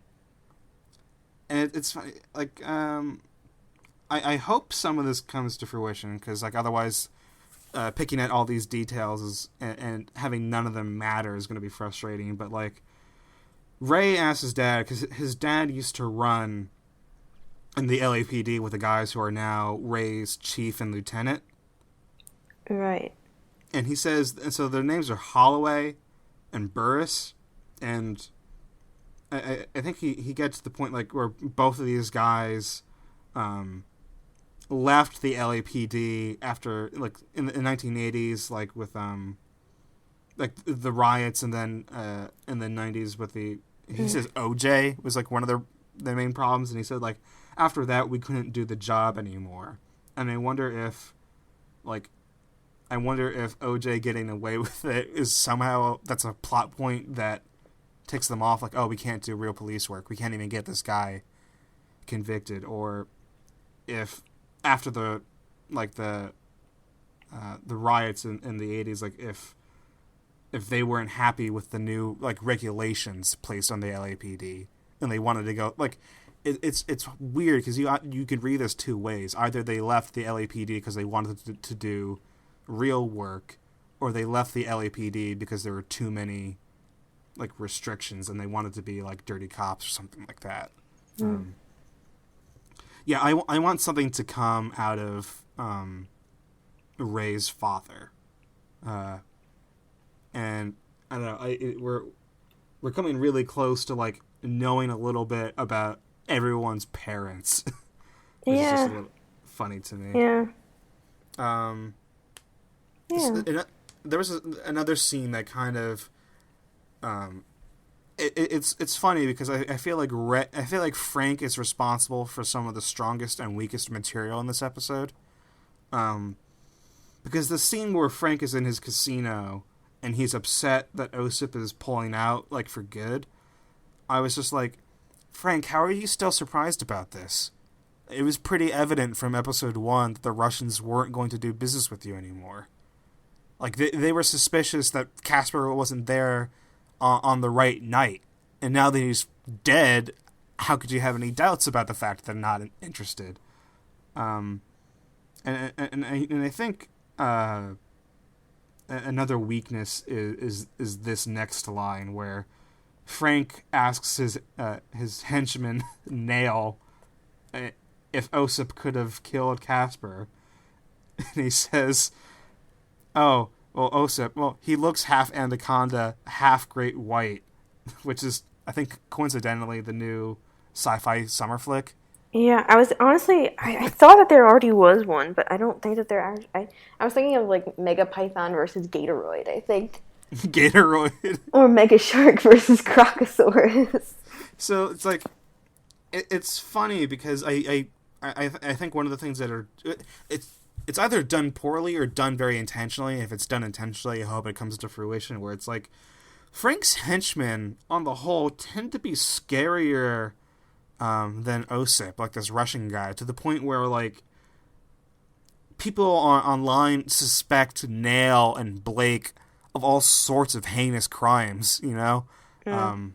Speaker 1: it's funny, like, I hope some of this comes to fruition, because, like, otherwise... picking at all these details and having none of them matter is going to be frustrating. But, like, Ray asked his dad, because his dad used to run in the LAPD with the guys who are now Ray's chief and lieutenant.
Speaker 2: Right.
Speaker 1: And he says, and so their names are Holloway and Burris, and I think he gets to the point, like, where both of these guys left the LAPD after, like, in the 1980s, like, with like the riots, and then in the 90s with the he says OJ was, like, one of their main problems, and he said, like, after that we couldn't do the job anymore. And I wonder if, like, I wonder if OJ getting away with it is somehow, that's a plot point that ticks them off, like, oh, we can't do real police work. We can't even get this guy convicted. Or if after the riots in the 80s, like, if they weren't happy with the new, like, regulations placed on the LAPD and they wanted to go, like, it's weird because you could read this two ways. Either they left the LAPD because they wanted to do real work, or they left the LAPD because there were too many, like, restrictions and they wanted to be like dirty cops or something like that. Yeah, I want something to come out of Ray's father, and I don't know. We're coming really close to, like, knowing a little bit about everyone's parents. Which is just a little funny to me.
Speaker 2: Yeah.
Speaker 1: There was another scene that kind of, it's funny because I feel like Frank is responsible for some of the strongest and weakest material in this episode. Because the scene where Frank is in his casino and he's upset that Osip is pulling out, like, for good, I was just like, Frank, how are you still surprised about this? It was pretty evident from episode 1 that the Russians weren't going to do business with you anymore. Like, they were suspicious that Casper wasn't there on the right night. And now that he's dead, how could you have any doubts about the fact that they're not interested? And I think another weakness is this next line where Frank asks his henchman Nail if Osip could have killed Casper, and he says, "Oh, well, Osip, well, he looks half anaconda, half great white," which is, I think, coincidentally, the new sci-fi summer flick.
Speaker 2: Yeah, I was honestly, I thought that there already was one, but I don't think that there are. I was thinking of, like, Mega Python versus Gatoroid, I think.
Speaker 1: Gatoroid. Or
Speaker 2: Mega Shark versus Crocosaurus.
Speaker 1: So it's like, it's funny because I think one of the things that are, it's either done poorly or done very intentionally. If it's done intentionally, I hope it comes to fruition, where it's like, Frank's henchmen, on the whole, tend to be scarier than Osip, like this Russian guy, to the point where, like, people online suspect Nail and Blake of all sorts of heinous crimes, you know? And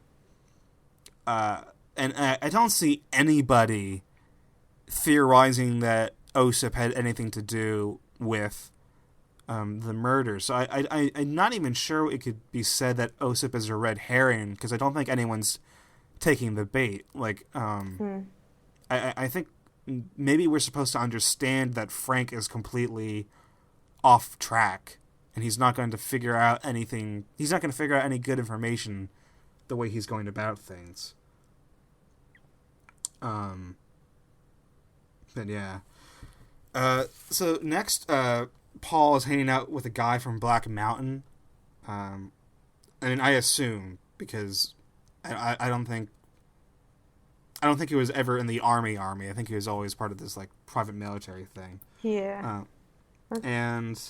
Speaker 1: I don't see anybody theorizing that Osip had anything to do with the murder. So I'm not even sure it could be said that Osip is a red herring, because I don't think anyone's taking the bait. Like, I think maybe we're supposed to understand that Frank is completely off track, and he's not going to figure out anything. He's not going to figure out any good information the way he's going about things. But yeah. So next, Paul is hanging out with a guy from Black Mountain. I mean, I assume, because I don't think he was ever in the army. I think he was always part of this, like, private military thing.
Speaker 2: Yeah.
Speaker 1: And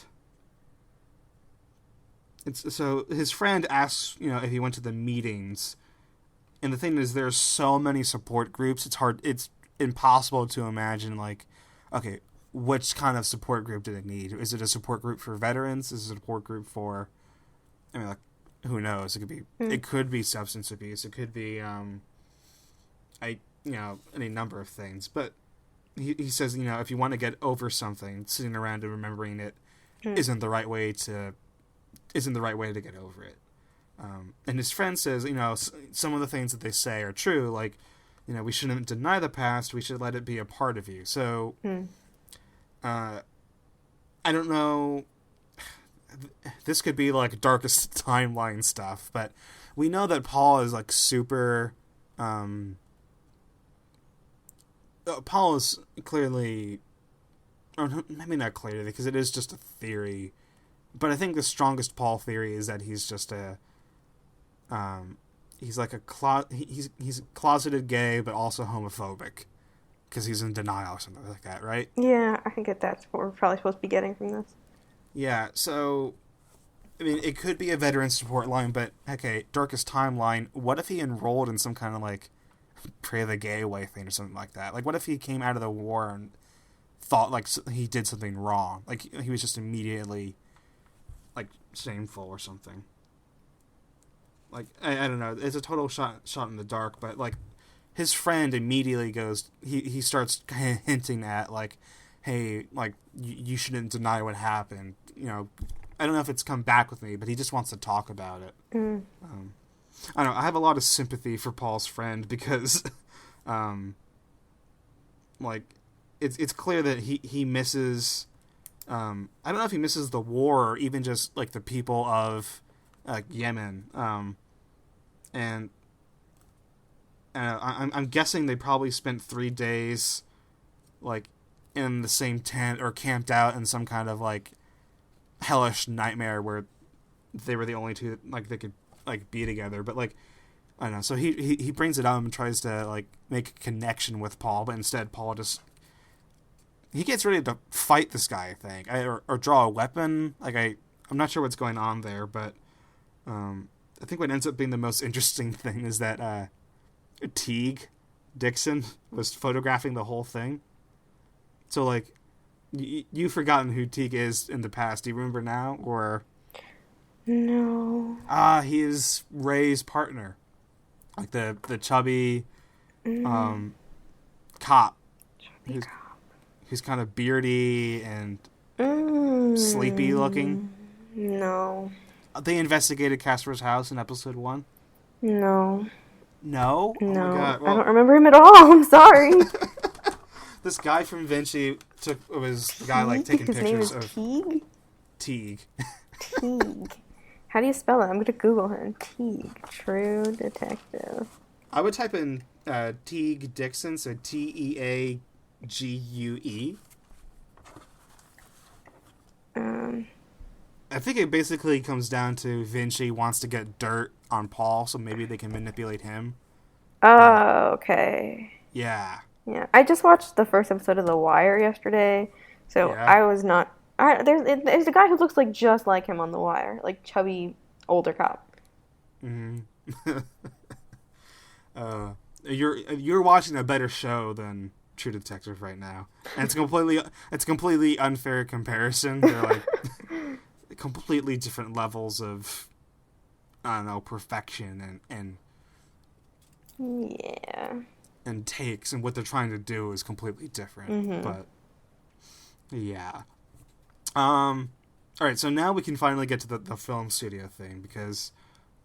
Speaker 1: so his friend asks, if he went to the meetings. And the thing is, there's so many support groups. It's impossible to imagine, like, okay, which kind of support group do they need? Is it a support group for veterans? Is it a support group for, I mean, like, who knows? It could be substance abuse. It could be, any number of things. But he says, if you want to get over something, sitting around and remembering it isn't the right way to get over it. And his friend says, some of the things that they say are true. Like, we shouldn't deny the past. We should let it be a part of you. So, I don't know. This could be, like, darkest timeline stuff, but we know that Paul is, like, super. Paul is clearly, or maybe not clearly, because it is just a theory. But I think the strongest Paul theory is that he's just he's like he's closeted gay, but also homophobic, because he's in denial or something like that, right?
Speaker 2: Yeah, I think that's what we're probably supposed to be getting from this.
Speaker 1: Yeah, so, I mean, it could be a veteran support line, but, okay, Darkest Timeline, what if he enrolled in some kind of, like, Pray the Gay Away thing or something like that? Like, what if he came out of the war and thought, like, he did something wrong? Like, he was just immediately, like, shameful or something. Like, I don't know, it's a total shot in the dark, but, like, his friend immediately goes, he starts hinting at, like, hey, like, you shouldn't deny what happened. You know, I don't know if it's come back with me, but he just wants to talk about it. I don't know, I have a lot of sympathy for Paul's friend because, like, it's clear that he misses, I don't know if he misses the war or even just, like, the people of, Yemen. And I'm guessing they probably spent 3 days, like, in the same tent or camped out in some kind of, like, hellish nightmare where they were the only two, like, they could, like, be together. But, like, I don't know. So he brings it up and tries to, like, make a connection with Paul, but instead Paul just, he gets ready to fight this guy, I think, or draw a weapon. Like, I'm not sure what's going on there, but I think what ends up being the most interesting thing is that Teague Dixon was photographing the whole thing. So, like, you've forgotten who Teague is in the past. Do you remember now? Or
Speaker 2: No.
Speaker 1: he is Ray's partner. Like, the chubby cop. Who's kind of beardy and sleepy looking.
Speaker 2: No.
Speaker 1: They investigated Casper's house in episode 1.
Speaker 2: No.
Speaker 1: No?
Speaker 2: No.
Speaker 1: Oh my God. Well,
Speaker 2: I don't remember him at all. I'm sorry.
Speaker 1: this guy from Vinci was the guy, like, taking
Speaker 2: His
Speaker 1: pictures
Speaker 2: name is
Speaker 1: of
Speaker 2: Teague?
Speaker 1: Teague.
Speaker 2: Teague. How do you spell it? I'm going to Google him. Teague. True Detective.
Speaker 1: I would type in Teague Dixon, so Teague. I think it basically comes down to Vinci wants to get dirt on Paul, so maybe they can manipulate him.
Speaker 2: Oh, okay.
Speaker 1: Yeah.
Speaker 2: Yeah. I just watched the first episode of The Wire yesterday, so
Speaker 1: Yeah.
Speaker 2: I was not... there's a guy who looks like just like him on The Wire, like chubby, older cop.
Speaker 1: Mm-hmm. You're watching a better show than True Detective right now, and it's completely unfair comparison. They're like completely different levels of, I don't know, perfection and
Speaker 2: Yeah.
Speaker 1: and takes, and what they're trying to do is completely different.
Speaker 2: Mm-hmm.
Speaker 1: But yeah. All right, so now we can finally get to the film studio thing, because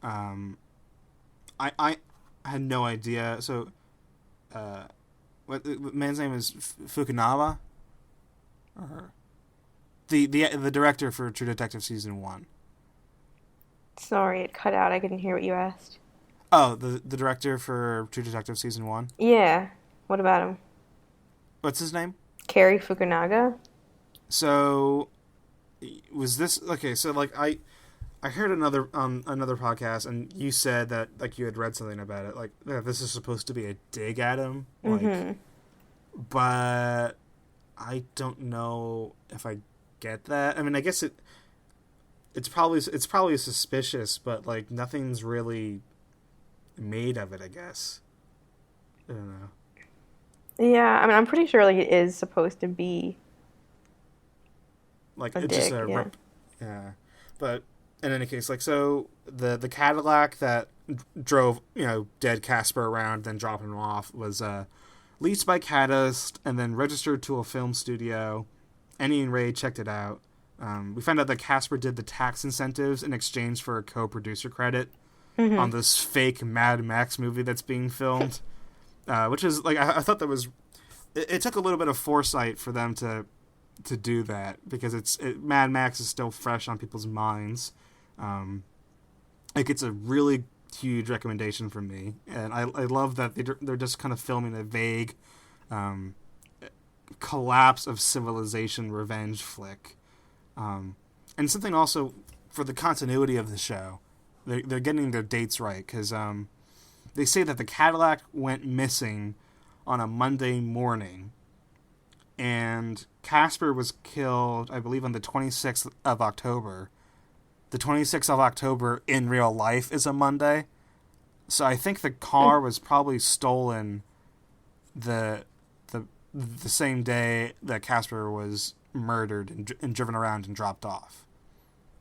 Speaker 1: I had no idea. So what man's name is Fukunaga, or the director for True Detective season 1.
Speaker 2: Sorry, it cut out. I couldn't hear what you asked.
Speaker 1: Oh, the director for True Detective season 1.
Speaker 2: Yeah. What about him?
Speaker 1: What's his name?
Speaker 2: Cary Fukunaga?
Speaker 1: So was this okay? So, like, I heard another podcast, and you said that, like, you had read something about it, like, that this is supposed to be a dig at him, like,
Speaker 2: Mm-hmm.
Speaker 1: but I don't know if I get that. I mean, I guess it's probably suspicious, but, like, nothing's really made of it, I guess. I don't know.
Speaker 2: Yeah, I mean, I'm pretty sure, like, it is supposed to be
Speaker 1: Like,
Speaker 2: a
Speaker 1: it's just
Speaker 2: dig,
Speaker 1: a
Speaker 2: yeah.
Speaker 1: yeah. But in any case, like, so the Cadillac that drove, dead Casper around, then dropping him off, was leased by Catalyst and then registered to a film studio. Annie and Ray checked it out. We found out that Casper did the tax incentives in exchange for a co-producer credit on this fake Mad Max movie that's being filmed, which is, like, I thought that was... It took a little bit of foresight for them to do that, because Mad Max is still fresh on people's minds. Like, it's a really huge recommendation from me, and I love that they're just kind of filming a vague collapse of civilization revenge flick, and something also for the continuity of the show. They're getting their dates right, because they say that the Cadillac went missing on a Monday morning, and Casper was killed, I believe, on the 26th of October. The 26th of October in real life is a Monday. So I think the car was probably stolen the same day that Casper was murdered and driven around and dropped off.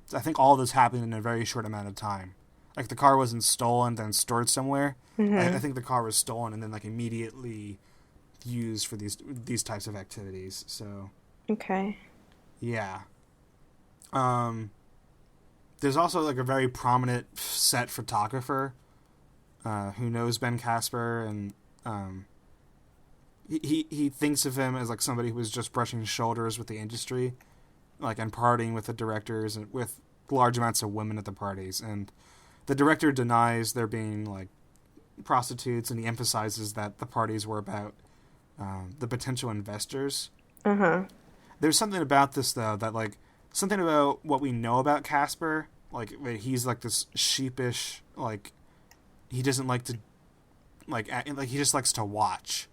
Speaker 1: So I think all this happened in a very short amount of time. Like, the car wasn't stolen, then stored somewhere. I think the car was stolen and then, like, immediately used for these types of activities. So
Speaker 2: okay,
Speaker 1: yeah. There's also, like, a very prominent set photographer who knows Ben Casper, and he thinks of him as, like, somebody who was just brushing shoulders with the industry, like, and partying with the directors and with large amounts of women at the parties. And the director denies there being, like, prostitutes, and he emphasizes that the parties were about the potential investors. There's something about this, though, that, like, something about what we know about Casper, like, he's, like, this sheepish, like, he doesn't like to, like, he just likes to watch.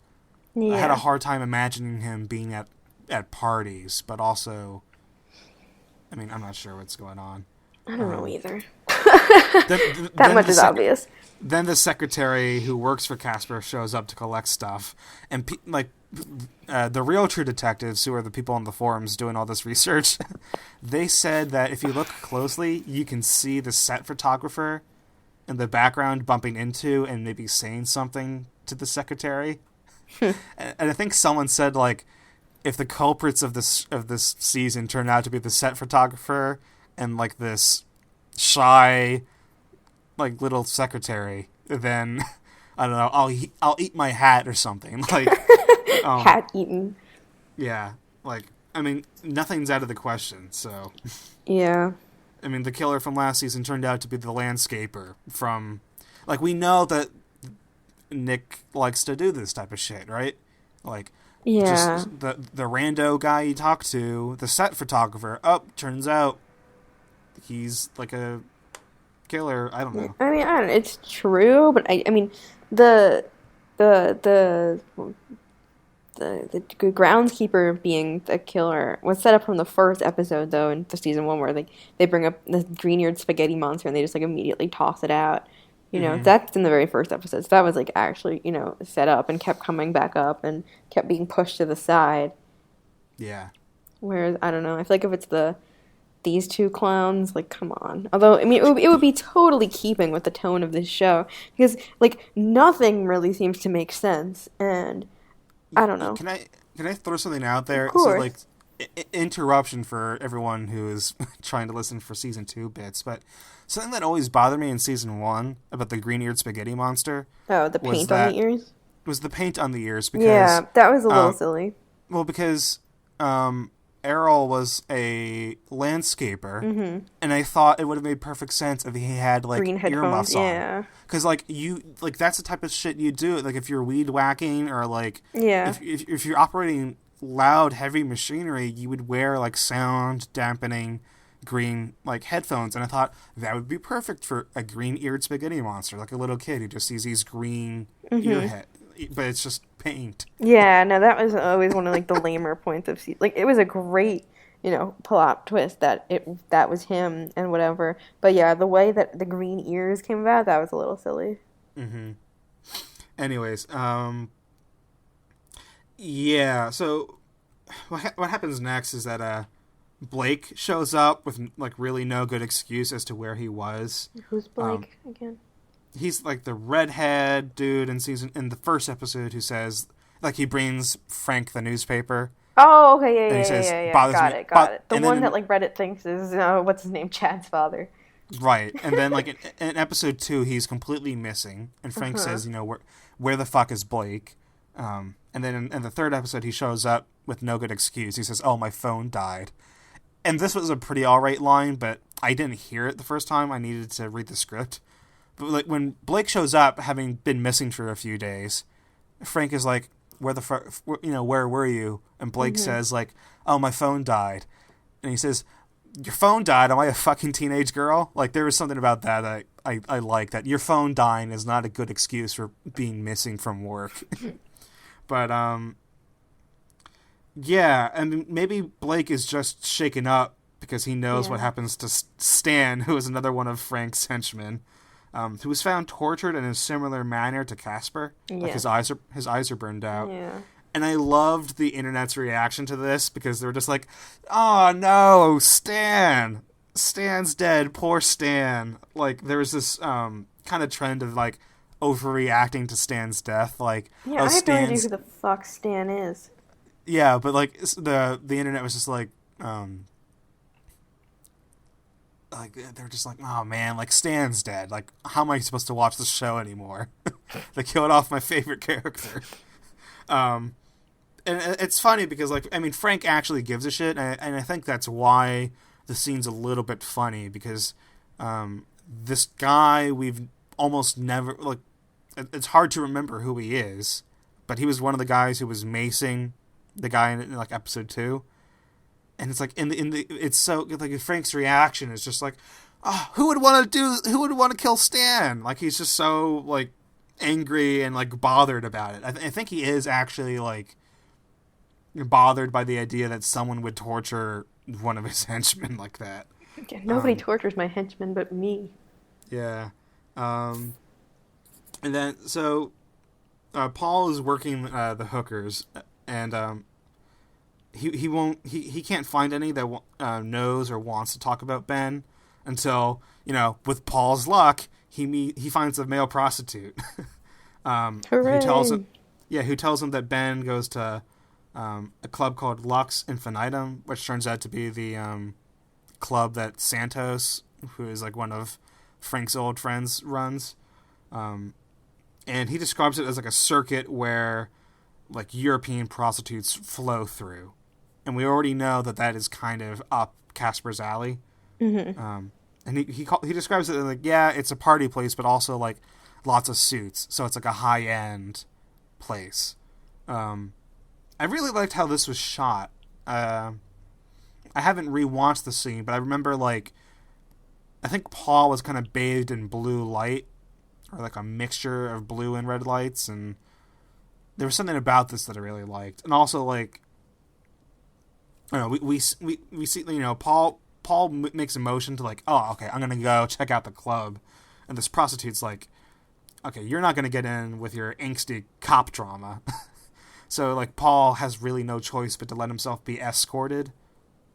Speaker 1: Yeah. I had a hard time imagining him being at parties, but also, I mean, I'm not sure what's going on.
Speaker 2: I don't know either. That much is obvious.
Speaker 1: Then the secretary who works for Casper shows up to collect stuff, and the real true detectives, who are the people on the forums doing all this research, they said that if you look closely, you can see the set photographer in the background bumping into and maybe saying something to the secretary. And I think someone said, like, if the culprits of this season turn out to be the set photographer and, like, this shy, like, little secretary, then I don't know, I'll eat my hat or something. Like,
Speaker 2: hat eaten.
Speaker 1: Yeah, like, I mean, nothing's out of the question. So
Speaker 2: yeah,
Speaker 1: I mean, the killer from last season turned out to be the landscaper from, like, we know that Nick likes to do this type of shit, right? Like,
Speaker 2: yeah,
Speaker 1: just the rando guy you talk to, the set photographer. Turns out he's like a killer. I don't know.
Speaker 2: I mean, it's true, but I mean, the groundskeeper being the killer was set up from the first episode, though, in the season 1, where they bring up the green-eared spaghetti monster and they just, like, immediately toss it out. You know, that's in the very first episode. So that was, like, actually, you know, set up and kept coming back up and kept being pushed to the side.
Speaker 1: Yeah.
Speaker 2: Whereas, I don't know, I feel like if it's these two clowns, like, come on. Although, I mean, it would be totally keeping with the tone of this show. Because, like, nothing really seems to make sense. And I don't know.
Speaker 1: Can I throw something out there?
Speaker 2: Of course.
Speaker 1: So, like, interruption for everyone who is trying to listen for season 2 bits, but something that always bothered me in season 1 about the green-eared spaghetti monster.
Speaker 2: Oh, the paint on the ears?
Speaker 1: Was the paint on the ears, because
Speaker 2: yeah, that was a little silly.
Speaker 1: Well, because Errol was a landscaper, and I thought it would have made perfect sense if he had, like,
Speaker 2: green headphones,
Speaker 1: earmuffs on.
Speaker 2: Yeah.
Speaker 1: Because, like, that's the type of shit you do. Like, if you're weed whacking, or, like,
Speaker 2: yeah,
Speaker 1: if you're operating loud, heavy machinery, you would wear, like, sound dampening green, like, headphones. And I thought that would be perfect for a green-eared spaghetti monster, like a little kid who just sees these green earhead, but it's just paint.
Speaker 2: Yeah, no, that was always one of, like, the lamer points of season. Like, it was a great, you know, plot twist that that was him and whatever. But yeah, the way that the green ears came about, that was a little silly.
Speaker 1: Anyways, yeah, so what happens next is that Blake shows up with, like, really no good excuse as to where he was.
Speaker 2: Who's Blake again?
Speaker 1: He's, like, the redhead dude in the first episode who says, like, he brings Frank the newspaper.
Speaker 2: Oh, okay, yeah. Got it. The one that, like, Reddit thinks is, what's his name, Chad's father.
Speaker 1: Right, and then, like, in episode 2, he's completely missing, and Frank says, you know, where the fuck is Blake? And then in the third episode, he shows up with no good excuse. He says, oh, my phone died. And this was a pretty alright line, but I didn't hear it the first time. I needed to read the script. But, like, when Blake shows up, having been missing for a few days, Frank is like, where the fuck, you know, where were you? And Blake says, like, oh, my phone died. And he says, your phone died? Am I a fucking teenage girl? Like, there was something about that I like, that your phone dying is not a good excuse for being missing from work. But, Yeah, I mean, maybe Blake is just shaken up because he knows what
Speaker 2: Yeah.
Speaker 1: happens to Stan, who is another one of Frank's henchmen, who was found tortured in a similar manner to Casper. Like
Speaker 2: Yeah.
Speaker 1: his eyes are burned out.
Speaker 2: Yeah.
Speaker 1: And I loved the internet's reaction to this because they were just like, "Oh no, Stan! Stan's dead. Poor Stan." Like there was this kind of trend of like overreacting to Stan's death. Like,
Speaker 2: Yeah,
Speaker 1: oh,
Speaker 2: I have no idea
Speaker 1: Stan's
Speaker 2: who the fuck Stan is.
Speaker 1: yeah, but like the internet was just like they're just like, oh man, like Stan's dead. Like, how am I supposed to watch the show anymore? They killed off my favorite character. Um, and it's funny because like I mean Frank actually gives a shit, and I think that's why the scene's a little bit funny because this guy we've almost never like. It's hard to remember who he is, but he was one of the guys who was macing the guy in like episode 2. And it's like in the it's so like Frank's reaction is just like, oh, who would want to kill Stan? Like he's just so like angry and like bothered about it. I think he is actually like bothered by the idea that someone would torture one of his henchmen like that.
Speaker 2: Yeah, nobody tortures my henchmen but me.
Speaker 1: Yeah. And then so Paul is working the hookers, and he can't find any that knows or wants to talk about Ben until, you know, with Paul's luck, he finds a male prostitute.
Speaker 2: Hooray!
Speaker 1: Who tells him that Ben goes to a club called Lux Infinitum, which turns out to be the club that Santos, who is like one of Frank's old friends, runs. And he describes it as like a circuit where like European prostitutes flow through. And we already know that is kind of up Casper's alley.
Speaker 2: Mm-hmm.
Speaker 1: And he describes it like, yeah, it's a party place, but also like lots of suits. So it's like a high-end place. I really liked how this was shot. I haven't rewatched the scene, but I remember like, I think Paul was kind of bathed in blue light, or like a mixture of blue and red lights, and there was something about this that I really liked. And also like, I don't know, we see, you know, Paul makes a motion to like, oh, okay, I'm gonna go check out the club, and this prostitute's like, okay, you're not gonna get in with your angsty cop drama. So like Paul has really no choice but to let himself be escorted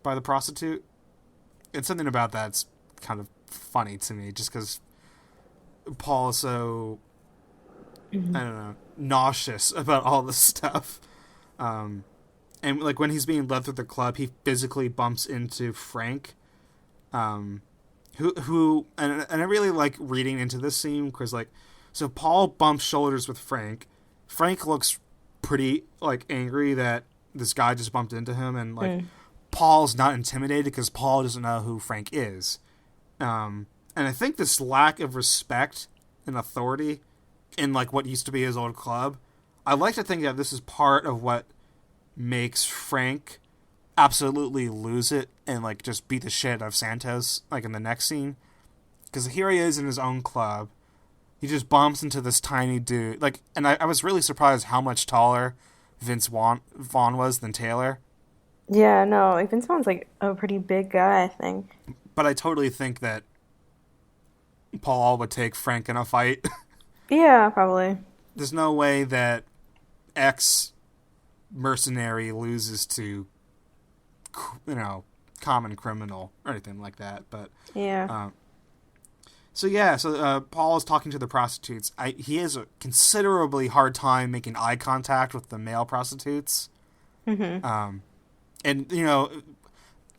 Speaker 1: by the prostitute. And something about that's kind of funny to me, just because Paul is so, I don't know, nauseous about all this stuff. And like when he's being led through the club, he physically bumps into Frank, who and I really like reading into this scene because like, so Paul bumps shoulders with Frank. Frank looks pretty like angry that this guy just bumped into him, and like Paul's not intimidated because Paul doesn't know who Frank is. And I think this lack of respect and authority in like what used to be his old club, I like to think that this is part of what makes Frank absolutely lose it and like just beat the shit out of Santos like in the next scene. Because here he is in his own club. He just bumps into this tiny dude. Like, and I was really surprised how much taller Vince Vaughn was than Taylor.
Speaker 2: Yeah, no, Vince Vaughn's like a pretty big guy, I think.
Speaker 1: But I totally think that Paul would take Frank in a fight.
Speaker 2: Yeah, probably.
Speaker 1: There's no way that ex-mercenary loses to, you know, common criminal or anything like that. But
Speaker 2: yeah.
Speaker 1: So Paul is talking to the prostitutes. He has a considerably hard time making eye contact with the male prostitutes.
Speaker 2: Mm-hmm.
Speaker 1: And you know,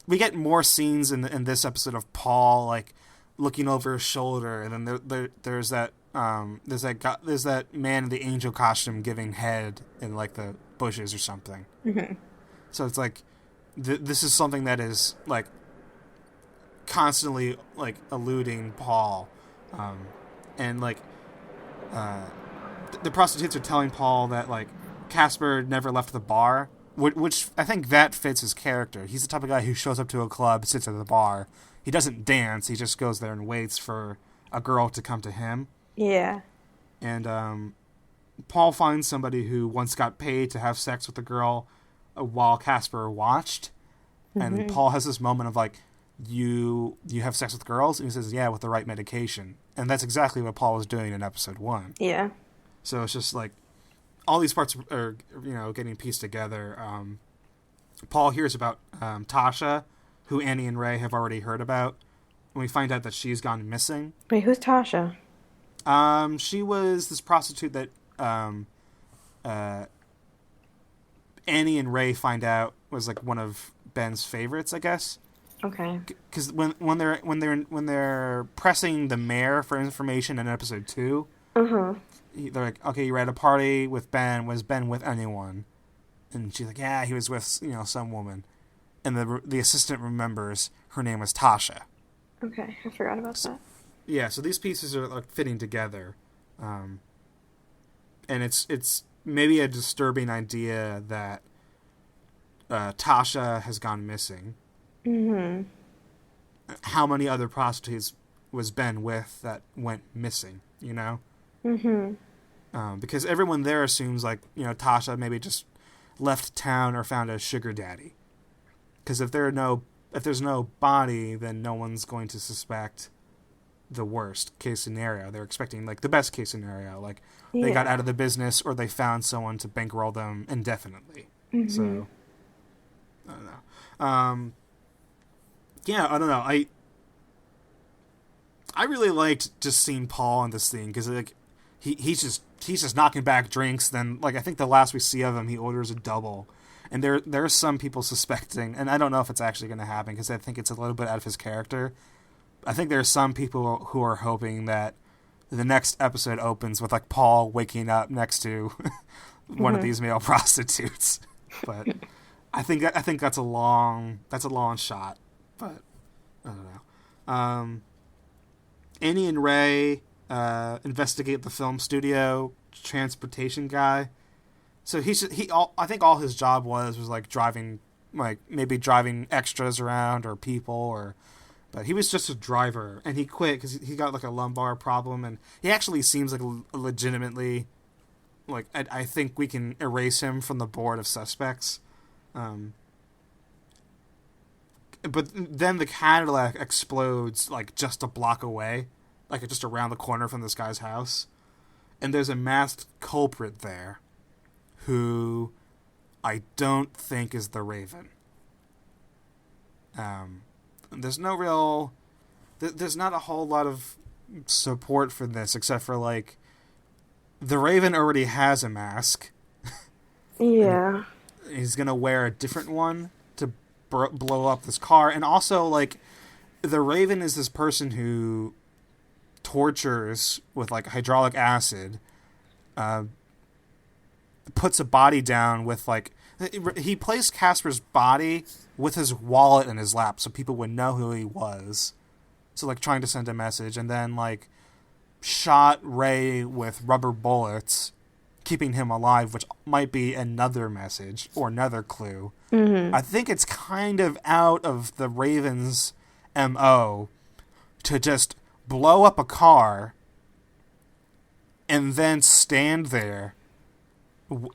Speaker 1: we get more scenes in this episode of Paul like looking over his shoulder, and then there's that man in the angel costume giving head in like the bushes or something.
Speaker 2: Mm-hmm.
Speaker 1: So it's like this is something that is like constantly like eluding Paul, and like the prostitutes are telling Paul that like Casper never left the bar, which I think that fits his character. He's the type of guy who shows up to a club, sits at the bar. He doesn't dance. He just goes there and waits for a girl to come to him.
Speaker 2: Yeah.
Speaker 1: And Paul finds somebody who once got paid to have sex with a girl while Casper watched, and Paul has this moment of like, you have sex with girls, and he says, yeah, with the right medication, and that's exactly what Paul was doing in episode 1.
Speaker 2: Yeah.
Speaker 1: So it's just like all these parts are getting pieced together. Paul hears about Tasha, who Annie and Ray have already heard about, and we find out that she's gone missing.
Speaker 2: Wait, who's Tasha?
Speaker 1: She was this prostitute that Annie and Ray find out was like one of Ben's favorites, I guess.
Speaker 2: Okay.
Speaker 1: Because when they're pressing the mayor for information in episode 2, they're like, okay, you were at a party with Ben. Was Ben with anyone? And she's like, yeah, he was with some woman. And the assistant remembers her name was Tasha.
Speaker 2: Okay, I forgot about that.
Speaker 1: Yeah, so these pieces are like fitting together, and it's maybe a disturbing idea that Tasha has gone missing. Mm-hmm. How many other prostitutes was Ben with that went missing? Mm-hmm. Because everyone there assumes like Tasha maybe just left town or found a sugar daddy. Because if there's no body, then no one's going to suspect the worst case scenario. They're expecting like the best case scenario, like they got out of the business or they found someone to bankroll them indefinitely. Mm-hmm. So I don't know. I don't know. I really liked just seeing Paul in this thing because like he's just knocking back drinks. Then like I think the last we see of him, he orders a double. And there's some people suspecting, and I don't know if it's actually going to happen because I think it's a little bit out of his character. I think there's some people who are hoping that the next episode opens with like Paul waking up next to one of these male prostitutes. But I think that's a long shot. But I don't know. Annie and Ray investigate the film studio transportation guy. So I think all his job was like driving, like maybe driving extras around or people, but he was just a driver, and he quit because he got like a lumbar problem, and he actually seems like legitimately, like I think we can erase him from the board of suspects. But then the Cadillac explodes like just a block away, like just around the corner from this guy's house, and there's a masked culprit there who I don't think is the Raven. There's no real... There's not a whole lot of support for this, except for, like, the Raven already has a mask.
Speaker 2: Yeah.
Speaker 1: He's gonna wear a different one to blow up this car. And also, like, the Raven is this person who tortures with, like, hydraulic acid, puts a body down with like he placed Casper's body with his wallet in his lap so people would know who he was, so like trying to send a message, and then like shot Ray with rubber bullets keeping him alive, which might be another message or another clue. I think it's kind of out of the Raven's MO to just blow up a car and then stand there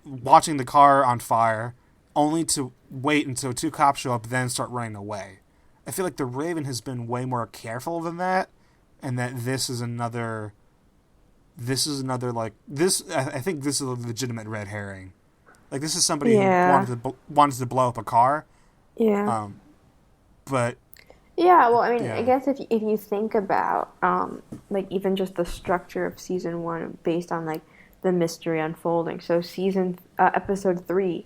Speaker 1: watching the car on fire, only to wait until 2 cops show up, then start running away. I feel like the Raven has been way more careful than that, and that this is another like this. I think this is a legitimate red herring. Like this is somebody who wanted to blow up a car.
Speaker 2: Yeah.
Speaker 1: But.
Speaker 2: Yeah, well, I mean, I guess if you think about like even just the structure of season 1 based on like the mystery unfolding. So episode 3,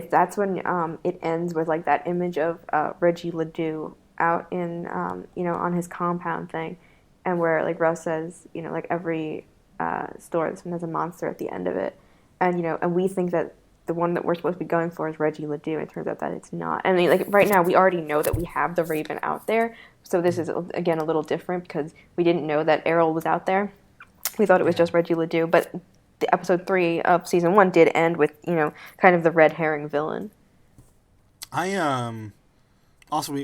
Speaker 2: that's when it ends with like that image of Reggie Ledoux out in on his compound thing, and where like Russ says like every store has a monster at the end of it, and we think that the one that we're supposed to be going for is Reggie Ledoux. It turns out that it's not. I mean, like right now we already know that we have the Raven out there, so this is again a little different because we didn't know that Errol was out there. We thought it was just Reggie Ledoux, but the episode 3 of season 1 did end with kind of the red herring villain.
Speaker 1: I also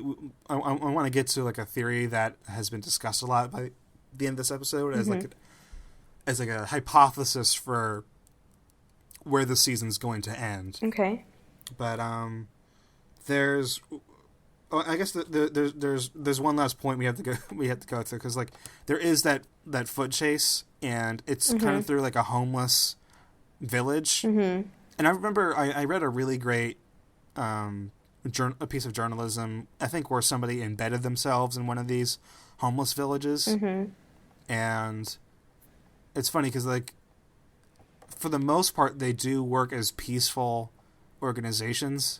Speaker 1: I want to get to like a theory that has been discussed a lot by the end of this episode as like a hypothesis for where the season's going to end.
Speaker 2: Okay.
Speaker 1: But there's, oh, I guess there's one last point we have to go to, because like there is that foot chase, and it's kind of through like a homeless village. And I remember I read a really great a piece of journalism, I think, where somebody embedded themselves in one of these homeless villages. And it's funny because, like, for the most part, they do work as peaceful organizations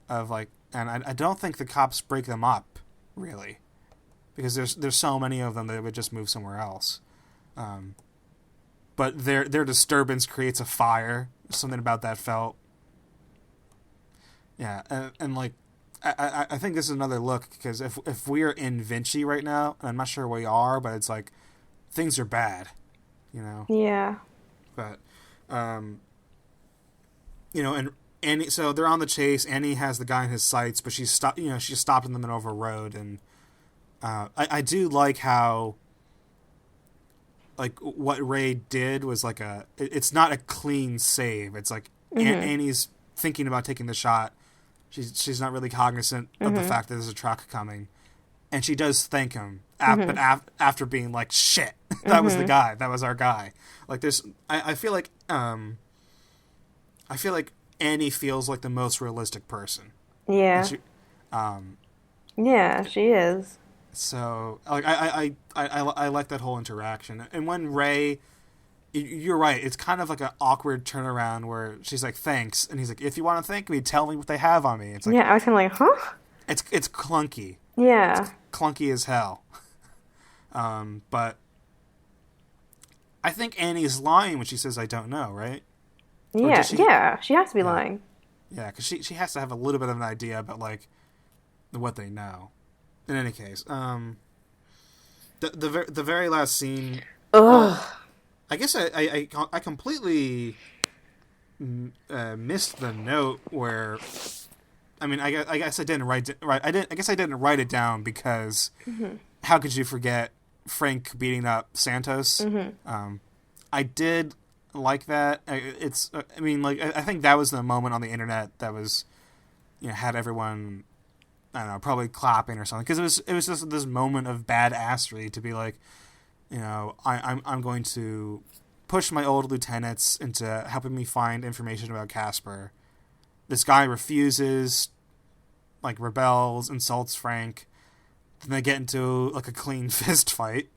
Speaker 1: of, like, and I don't think the cops break them up, really, because there's so many of them that they would just move somewhere else. But their disturbance creates a fire. Something about that felt... Yeah, and like, I think this is another look, because if we are in Vinci right now, and I'm not sure we are, but it's like, things are bad, you know?
Speaker 2: Yeah.
Speaker 1: But, you know, and Annie, so they're on the chase. Annie has the guy in his sights, but she's stopped in the middle of a road, and I do like how, like, what Ray did was like it's not a clean save. It's like Annie's thinking about taking the shot. She's not really cognizant of the fact that there's a truck coming, and she does thank him, but after being like, shit, that was the guy, that was our guy. Like, there's, I feel like Annie feels like the most realistic person.
Speaker 2: Yeah.
Speaker 1: She,
Speaker 2: yeah, she is.
Speaker 1: So, like, I like that whole interaction. And when Ray, you're right, it's kind of like an awkward turnaround where she's like, thanks, and he's like, if you want to thank me, tell me what they have on me. It's like,
Speaker 2: yeah, I was kind of like, huh?
Speaker 1: It's clunky.
Speaker 2: Yeah.
Speaker 1: It's clunky as hell. But I think Annie's lying when she says, I don't know, right?
Speaker 2: Yeah, she has to be lying.
Speaker 1: Yeah, because she has to have a little bit of an idea about, like, what they know. In any case, the very last scene...
Speaker 2: Ugh.
Speaker 1: I guess I completely missed the note where... I mean, I guess I didn't write it down because how could you forget Frank beating up Santos? I did like that. It's, I mean, like, I think that was the moment on the internet that was, you know, had everyone, I don't know, probably clapping or something, because it was just this moment of badassery to be like, you know, I'm going to push my old lieutenants into helping me find information about Casper. This guy refuses, like, rebels, insults Frank. Then they get into, like, a clean fist fight.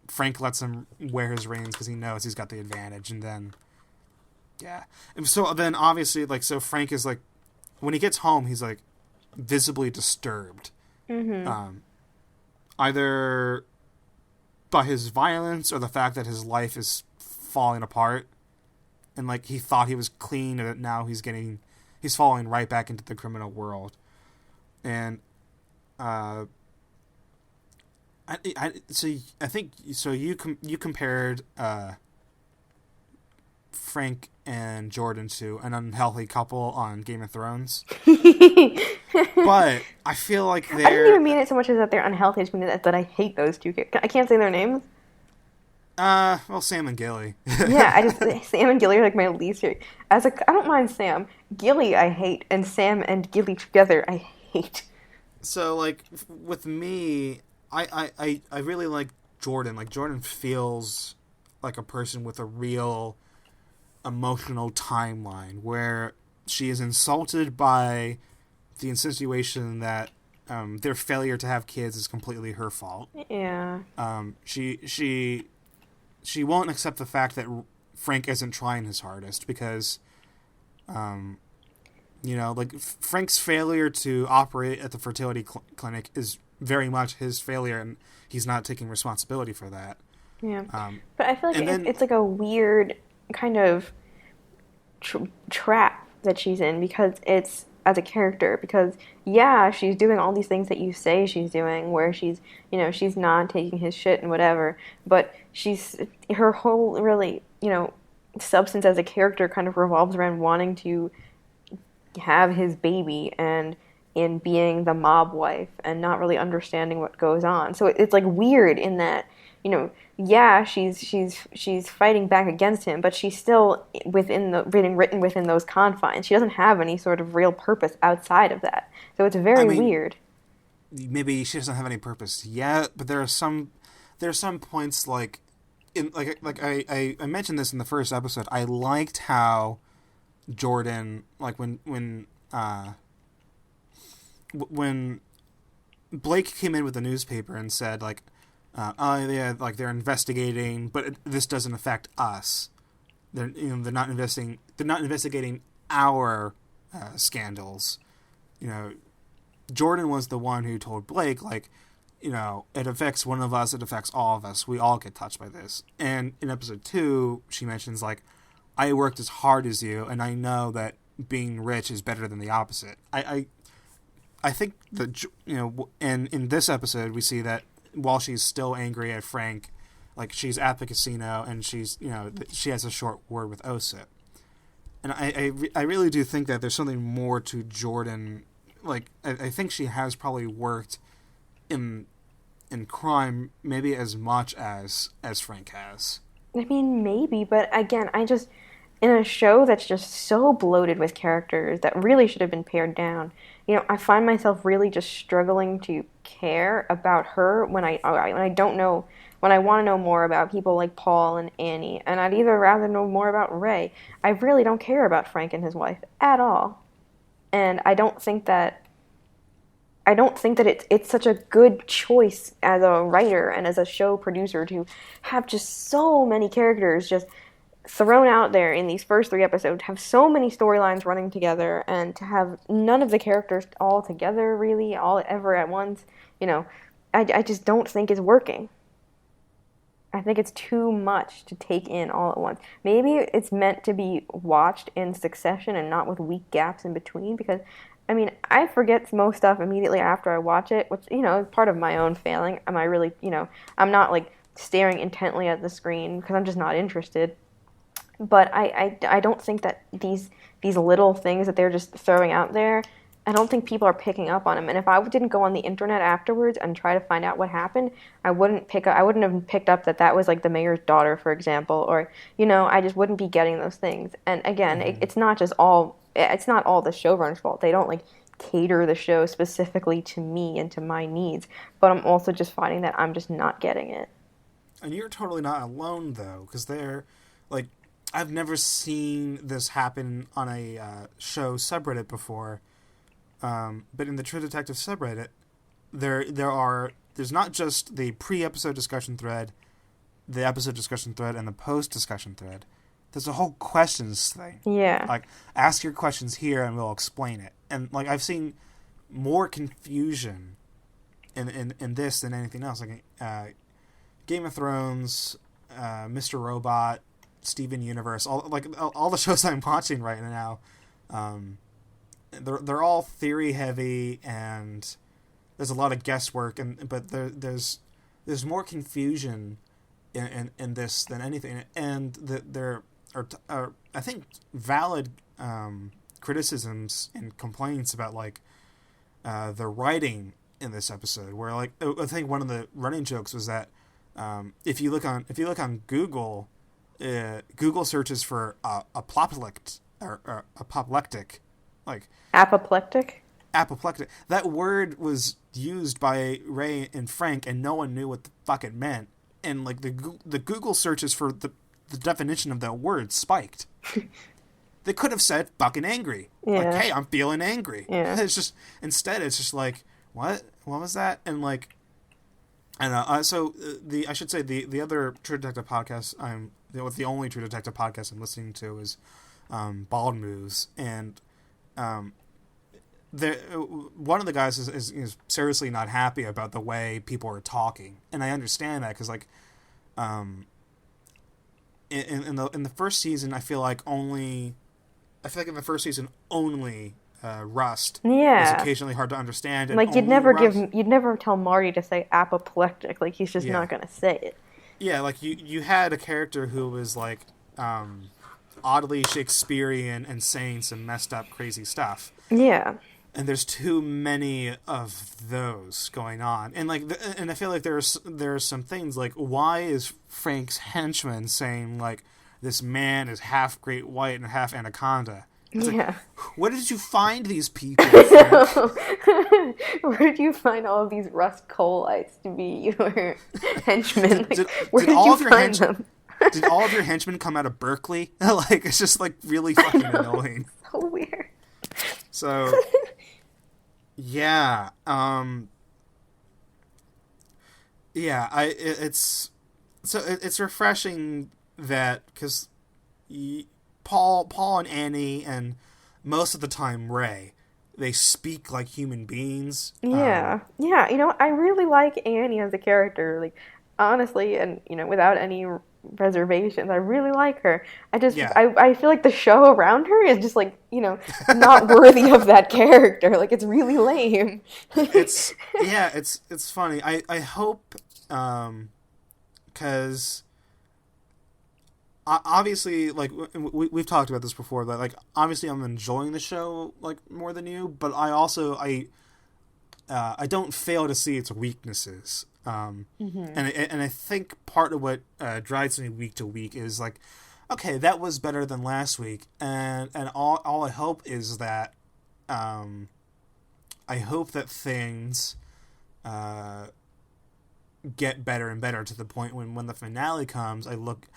Speaker 1: Frank lets him wear his reins because he knows he's got the advantage, and then, yeah. And so then, obviously, like, so Frank is, like, when he gets home, he's, like, visibly disturbed. Either by his violence or the fact that his life is falling apart, and, like, he thought he was clean, and now he's falling right back into the criminal world. And, I think you compared Frank and Jordan to an unhealthy couple on Game of Thrones. But I feel like
Speaker 2: I didn't even mean it so much as that they're unhealthy. I just mean that I hate those two characters. I can't say their names.
Speaker 1: Well, Sam and Gilly.
Speaker 2: Yeah, Sam and Gilly are like my least favorite. I don't mind Sam. Gilly I hate, and Sam and Gilly together I hate.
Speaker 1: So, like, with me, I really like Jordan. Like, Jordan feels like a person with a real emotional timeline where she is insulted by the insinuation that their failure to have kids is completely her fault.
Speaker 2: Yeah.
Speaker 1: She won't accept the fact that Frank isn't trying his hardest because, you know, like, Frank's failure to operate at the fertility clinic is very much his failure, and he's not taking responsibility for that.
Speaker 2: Yeah. But I feel like it's like a weird kind of trap that she's in, because it's as a character, because yeah, she's doing all these things that you say she's doing, where she's, you know, she's not taking his shit and whatever, but her whole really, you know, substance as a character kind of revolves around wanting to have his baby and in being the mob wife and not really understanding what goes on. So it's like weird in that yeah, she's fighting back against him, but she's still written within those confines. She doesn't have any sort of real purpose outside of that. So it's very weird.
Speaker 1: Maybe she doesn't have any purpose yet, but there are some points like I mentioned this in the first episode. I liked how Jordan, like when Blake came in with the newspaper and said like, oh yeah, like they're investigating, but this doesn't affect us. They're not investigating our scandals. Jordan was the one who told Blake like, it affects one of us, it affects all of us. We all get touched by this. And in episode 2, she mentions like, I worked as hard as you, and I know that being rich is better than the opposite. I think that, and in this episode we see that while she's still angry at Frank, like she's at the casino and she's, she has a short word with Osip. And I really do think that there's something more to Jordan. Like, I think she has probably worked in crime maybe as much as Frank has.
Speaker 2: I mean, maybe, but again, in a show that's just so bloated with characters that really should have been pared down, I find myself really just struggling to care about her when I don't know, when I want to know more about people like Paul and Annie, and I'd either rather know more about Ray. I really don't care about Frank and his wife at all. And I don't think that it's such a good choice as a writer and as a show producer to have just so many characters just thrown out there in these first 3 episodes, have so many storylines running together, and to have none of the characters all together really, all ever at once. I just don't think it's working. I think it's too much to take in all at once. Maybe it's meant to be watched in succession and not with weak gaps in between, because I mean, I forget most stuff immediately after I watch it, which, is part of my own failing. Am I really, I'm not like staring intently at the screen because I'm just not interested. But I don't think that these little things that they're just throwing out there, I don't think people are picking up on them. And if I didn't go on the internet afterwards and try to find out what happened, I wouldn't have picked up that was like the mayor's daughter, for example, or, I just wouldn't be getting those things. And again, it's not all the showrunner's fault. They don't like cater the show specifically to me and to my needs, but I'm also just finding that I'm just not getting it.
Speaker 1: And you're totally not alone though, because I've never seen this happen on a show subreddit before, but in the True Detective subreddit, there's not just the pre-episode discussion thread, the episode discussion thread, and the post-discussion thread. There's a whole questions thing.
Speaker 2: Yeah.
Speaker 1: Like, ask your questions here and we'll explain it. And, like, I've seen more confusion in this than anything else. Like, Game of Thrones, Mr. Robot, Steven Universe, all the shows I'm watching right now, they're all theory heavy, and there's a lot of guesswork, but there's more confusion in this than anything, and there are I think valid criticisms and complaints about like the writing in this episode, where like I think one of the running jokes was that if you look on Google, Google searches for apoplectic or apoplectic, like
Speaker 2: apoplectic.
Speaker 1: That word was used by Ray and Frank, and no one knew what the fuck it meant. And like the Google searches for the definition of that word spiked. They could have said "fucking angry."
Speaker 2: Yeah.
Speaker 1: Like, hey, I'm feeling angry.
Speaker 2: Yeah.
Speaker 1: It's just instead, it's just like, what was that? And like, I don't know. So I should say the other True Detective podcast the only True Detective podcast I'm listening to is Bald Moves, and one of the guys is seriously not happy about the way people are talking, and I understand that because like, in the first season, I feel like in the first season only Rust is occasionally hard to understand. And
Speaker 2: like you'd never tell Marty to say apoplectic, like he's just not gonna say it.
Speaker 1: Yeah, like you had a character who was like oddly Shakespearean and saying some messed up crazy stuff.
Speaker 2: Yeah.
Speaker 1: And there's too many of those going on, and and I feel like there's some things like, why is Frank's henchman saying like this man is half great white and half anaconda? It's like, where did you find these people, Frank?
Speaker 2: Where did you find all of these Rust Coleites to be your henchmen? Like, where did you find them?
Speaker 1: Did all of your henchmen come out of Berkeley? Like, it's just like really fucking annoying.
Speaker 2: So weird.
Speaker 1: So. Yeah, it's refreshing that, because Paul and Annie, and most of the time Ray, they speak like human beings.
Speaker 2: Yeah, I really like Annie as a character, like, honestly, and, without any reservations. I really like her. I feel like the show around her is just like, not worthy of that character. Like, it's really lame.
Speaker 1: It's funny. I hope, because obviously, like, we've talked about this before, but like, obviously I'm enjoying the show like more than you, but I don't fail to see its weaknesses. And I think part of what drives me week to week is like, okay, that was better than last week, and all I hope is that I hope that things get better and better to the point when the finale comes, I look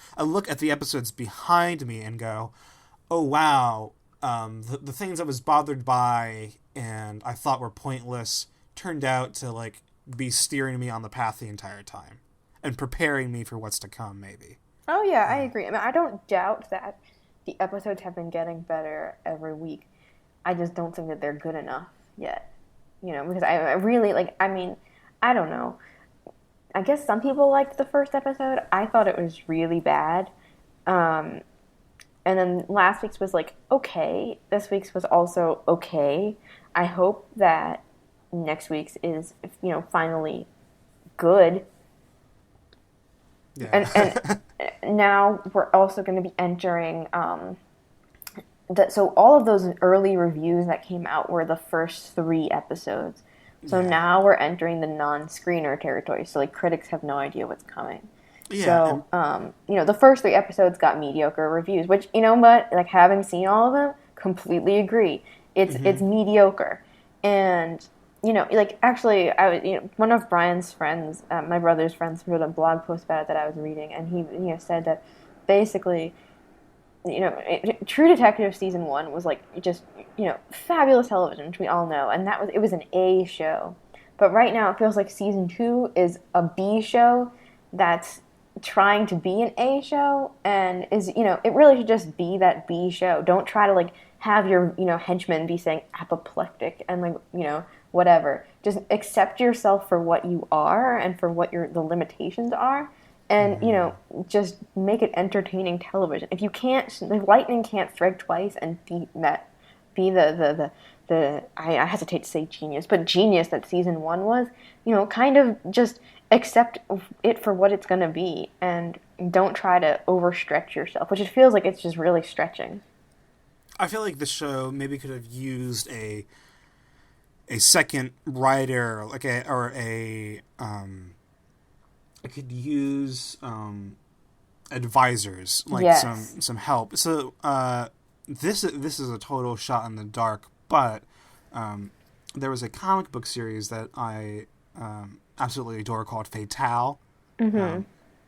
Speaker 1: at the episodes behind me and go, oh wow, the things I was bothered by and I thought were pointless turned out to like be steering me on the path the entire time and preparing me for what's to come, maybe.
Speaker 2: Oh yeah, I agree. I mean, I don't doubt that the episodes have been getting better every week. I just don't think that they're good enough yet. Because I really, like, I mean, I don't know. I guess some people liked the first episode. I thought it was really bad. And then last week's was like, okay. This week's was also okay. I hope that next week's is, finally good.
Speaker 1: Yeah.
Speaker 2: And now we're also going to be entering so all of those early reviews that came out were the first 3 episodes. So now we're entering the non-screener territory. So like, critics have no idea what's coming. Yeah. So the first 3 episodes got mediocre reviews, which, but like, having seen all of them, completely agree. It's mediocre. And like, actually, I was, one of Brian's friends, my brother's friends, wrote a blog post about it that I was reading, and he, said that basically, True Detective season 1 was like just, fabulous television, which we all know, and it was an A show. But right now, it feels like season 2 is a B show that's trying to be an A show, and is, it really should just be that B show. Don't try to like have your, henchmen be saying apoplectic and like, whatever. Just accept yourself for what you are and for what the limitations are, and just make it entertaining television. If you can't, the lightning can't strike twice and be the I hesitate to say genius, but genius that season 1 was. Kind of just accept it for what it's going to be, and don't try to overstretch yourself, which it feels like it's just really stretching.
Speaker 1: I feel like the show maybe could have used a second writer, like it could use advisors, like some help. So this is a total shot in the dark, but there was a comic book series that I absolutely adore called Fatale, and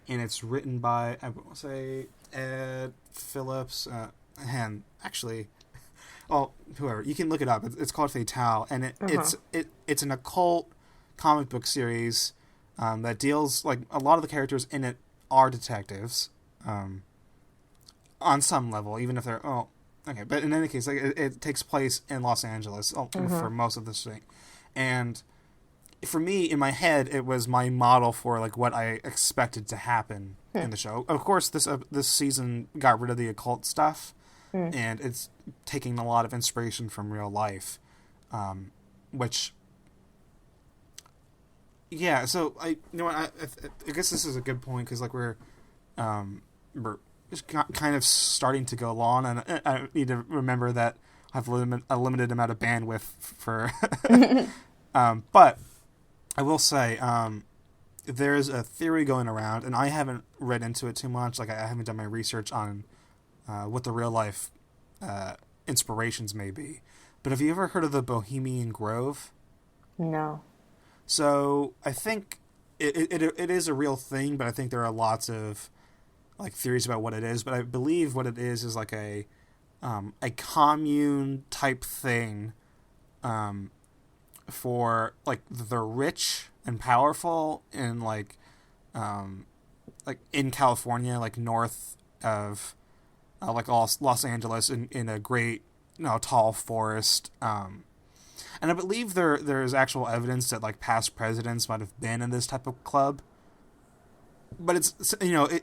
Speaker 1: it's written by, I will say, Ed Phillips, and actually, well, whoever, you can look it up. It's called Fatale, and it's an occult comic book series that deals, like, a lot of the characters in it are detectives, on some level, even if they're okay. But in any case, like, it takes place in Los Angeles for most of this thing, and for me, in my head, it was my model for like what I expected to happen in the show. Of course, this season got rid of the occult stuff, and it's taking a lot of inspiration from real life, which, yeah. So I guess this is a good point, because like we're just kind of starting to go long, and I need to remember that have a limited amount of bandwidth for. But I will say, there's a theory going around, and I haven't read into it too much. Like, I haven't done my research on what the real life inspirations may be. But have you ever heard of the Bohemian Grove?
Speaker 2: No.
Speaker 1: So I think it is a real thing, but I think there are lots of like theories about what it is. But I believe what it is like a commune type thing for like the rich and powerful in like in California, like north of like Los Angeles, in a great tall forest. And I believe there's actual evidence that like past presidents might have been in this type of club. But it's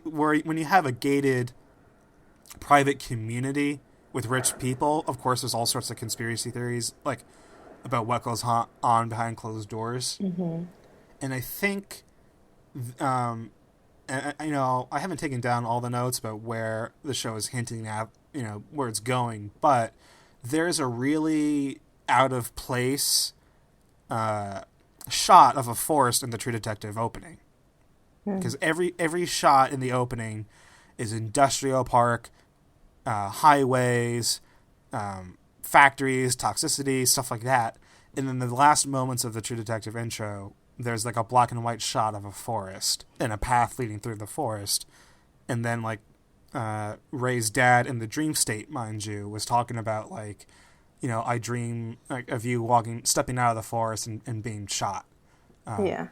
Speaker 1: where when you have a gated private community with rich people, of course there's all sorts of conspiracy theories like about what goes on behind closed doors.
Speaker 2: Mm-hmm.
Speaker 1: And I think and I haven't taken down all the notes about where the show is hinting at, where it's going, but there's a really out of place shot of a forest in the True Detective opening. Because every shot in the opening is industrial park, highways, factories, toxicity, stuff like that. And then the last moments of the True Detective intro, there's like a black and white shot of a forest and a path leading through the forest. And then like Ray's dad in the dream state, mind you, was talking about like, I dream like of you stepping out of the forest and being shot.
Speaker 2: Yeah.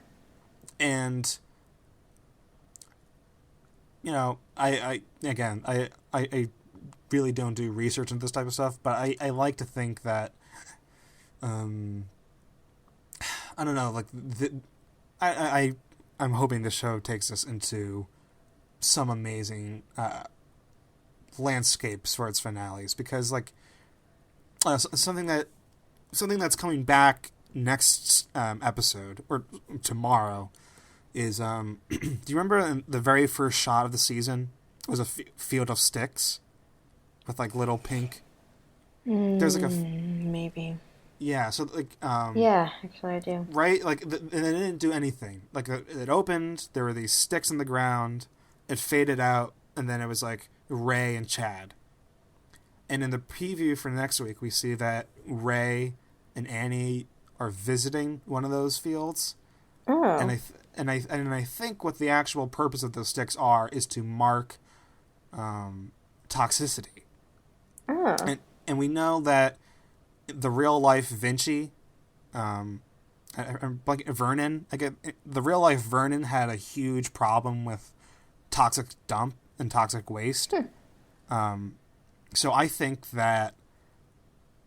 Speaker 1: And I really don't do research into this type of stuff, but I like to think that, I don't know, like I'm hoping the show takes us into some amazing landscapes for its finales, because like something that's coming back next episode or tomorrow is do you remember the very first shot of the season was a field of sticks with like little pink there's like
Speaker 2: maybe
Speaker 1: so like
Speaker 2: yeah, actually I do,
Speaker 1: right, like and it didn't do anything, like it opened, there were these sticks in the ground, it faded out, and then it was like Ray and Chad. And in the preview for next week, we see that Ray and Annie are visiting one of those fields.
Speaker 2: Oh.
Speaker 1: And I think what the actual purpose of those sticks is to mark toxicity.
Speaker 2: Oh.
Speaker 1: And we know that the real life Vinci, Vernon, the real life Vernon had a huge problem with toxic dump and toxic waste. So I think that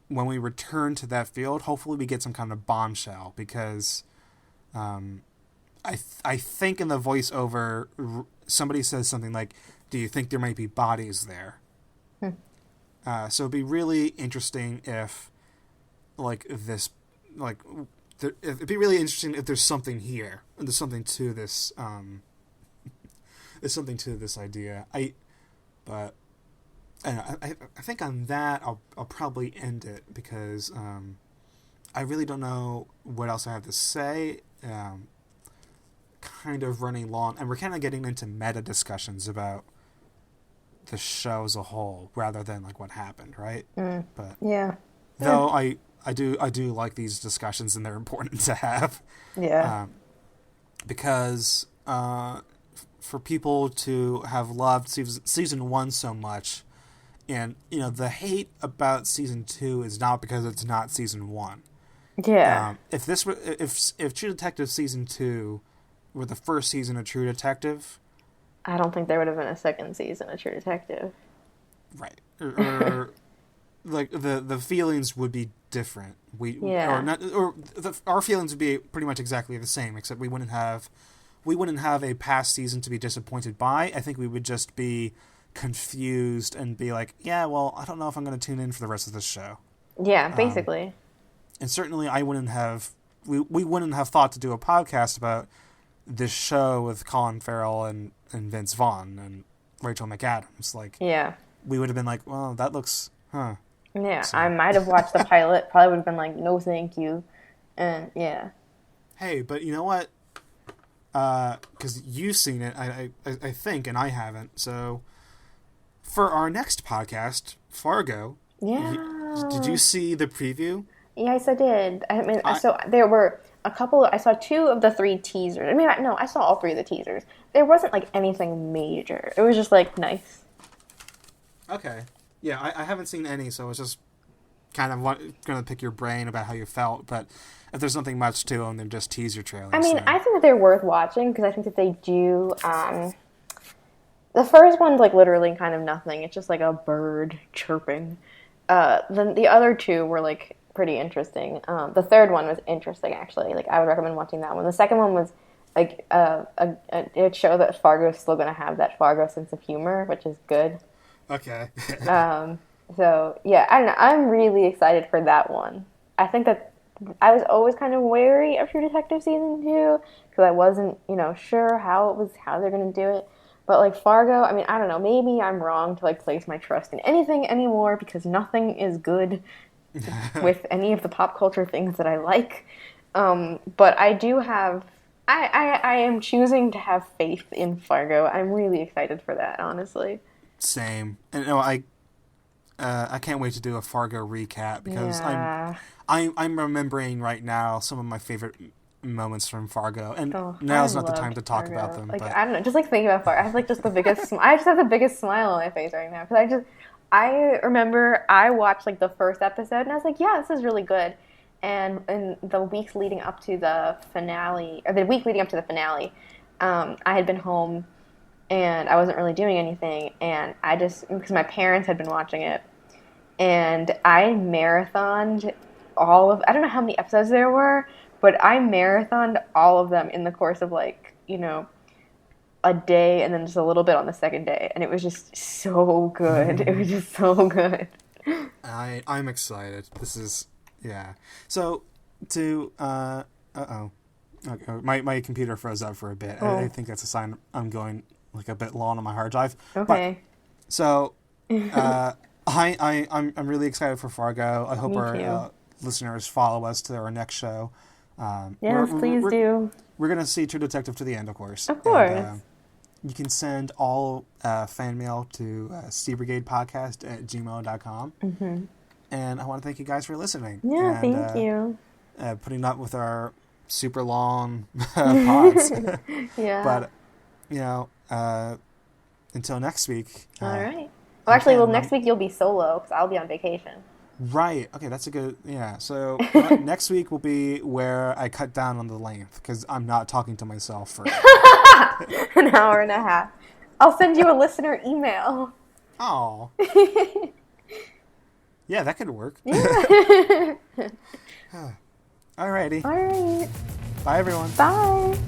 Speaker 1: when we return to that field, hopefully we get some kind of bombshell, because I think in the voiceover somebody says something like, "Do you think there might be bodies there?" So it'd be really interesting if it'd be really interesting if there's something here, and there's something to this. There's something to this idea. I think on that I'll probably end it, because I really don't know what else I have to say. Kind of running long, and we're kind of getting into meta discussions about the show as a whole rather than like what happened, right? But
Speaker 2: yeah,
Speaker 1: though I do like these discussions, and they're important to have.
Speaker 2: Yeah.
Speaker 1: Because for people to have loved season 1 so much, and the hate about season 2 is not because it's not season 1.
Speaker 2: Yeah.
Speaker 1: If True Detective season 2 were the first season of True Detective,
Speaker 2: I don't think there would have been a second season of True Detective.
Speaker 1: Right. Or like the feelings would be different. Our feelings would be pretty much exactly the same, except we wouldn't have a past season to be disappointed by. I think we would just be confused and be like, yeah, well, I don't know if I'm going to tune in for the rest of this show.
Speaker 2: Yeah, basically.
Speaker 1: And certainly we wouldn't have thought to do a podcast about this show with Colin Farrell and Vince Vaughn and Rachel McAdams. Like,
Speaker 2: yeah,
Speaker 1: we would have been like, well, that looks,
Speaker 2: Yeah,
Speaker 1: So.
Speaker 2: I might have watched the pilot. Probably would have been like, no, thank you. And yeah.
Speaker 1: Hey, but you know what? Because you've seen it, I think, and I haven't. So, for our next podcast, Fargo.
Speaker 2: Yeah.
Speaker 1: Did you see the preview?
Speaker 2: Yes, I did. I mean, so there were a couple. I saw 2 of the 3 teasers. I mean, no, I saw all 3 of the teasers. There wasn't like anything major. It was just like nice.
Speaker 1: Okay. Yeah, I haven't seen any, so I was just kind of going to pick your brain about how you felt. But if there's nothing much to them, they're just teaser trailers.
Speaker 2: I mean,
Speaker 1: so.
Speaker 2: I think that they're worth watching because I think that they do. The first one's like literally kind of nothing. It's just like a bird chirping. Then the other 2 were like pretty interesting. The third one was interesting actually. Like I would recommend watching that one. The second one was like it showed that Fargo is still going to have that Fargo sense of humor, which is good.
Speaker 1: Okay.
Speaker 2: So yeah, I don't know. I'm really excited for that one. I think that I was always kind of wary of True Detective season 2 because I wasn't, sure how they're going to do it. But like Fargo, I mean, I don't know. Maybe I'm wrong to like place my trust in anything anymore because nothing is good with any of the pop culture things that I like. But I do have. I am choosing to have faith in Fargo. I'm really excited for that, honestly.
Speaker 1: Same. And I can't wait to do a Fargo recap because
Speaker 2: Yeah.
Speaker 1: I'm remembering right now some of my favorite moments from Fargo, and now's not the time to talk about them.
Speaker 2: Like
Speaker 1: but...
Speaker 2: I don't know, just like thinking about Fargo, I have like just the biggest. I just have the biggest smile on my face right now because I remember I watched like the first episode and I was like, yeah, this is really good. And in the weeks leading up to the finale, or the week leading up to the finale, I had been home and I wasn't really doing anything, and I just because my parents had been watching it, and I marathoned all of. I don't know how many episodes there were. But I marathoned all of them in the course of like, a day and then just a little bit on the second day. And it was just so good. It was just so good.
Speaker 1: I'm excited. This is, yeah. So, uh-oh. Okay, my computer froze up for a bit.
Speaker 2: Oh.
Speaker 1: I think that's a sign I'm going like a bit long on my hard drive.
Speaker 2: Okay.
Speaker 1: But, so, I'm really excited for Fargo. I hope our listeners follow us to our next show.
Speaker 2: Yes, please do.
Speaker 1: We're going to see True Detective to the end, of course.
Speaker 2: Of course.
Speaker 1: And, you can send all fan mail to cbrigadepodcast@gmail.com.
Speaker 2: Mm-hmm.
Speaker 1: And I want to thank you guys for listening.
Speaker 2: Yeah, thank you.
Speaker 1: Putting up with our super long pods.
Speaker 2: Yeah.
Speaker 1: But, until next week.
Speaker 2: All right. Well, actually, next week you'll be solo because I'll be on vacation.
Speaker 1: Right. Okay, that's a good... Yeah, so next week will be where I cut down on the length because I'm not talking to myself for...
Speaker 2: An hour and a half. I'll send you a listener email.
Speaker 1: Oh. Yeah, that could work.
Speaker 2: Yeah.
Speaker 1: Alrighty.
Speaker 2: All right.
Speaker 1: Bye, everyone.
Speaker 2: Bye.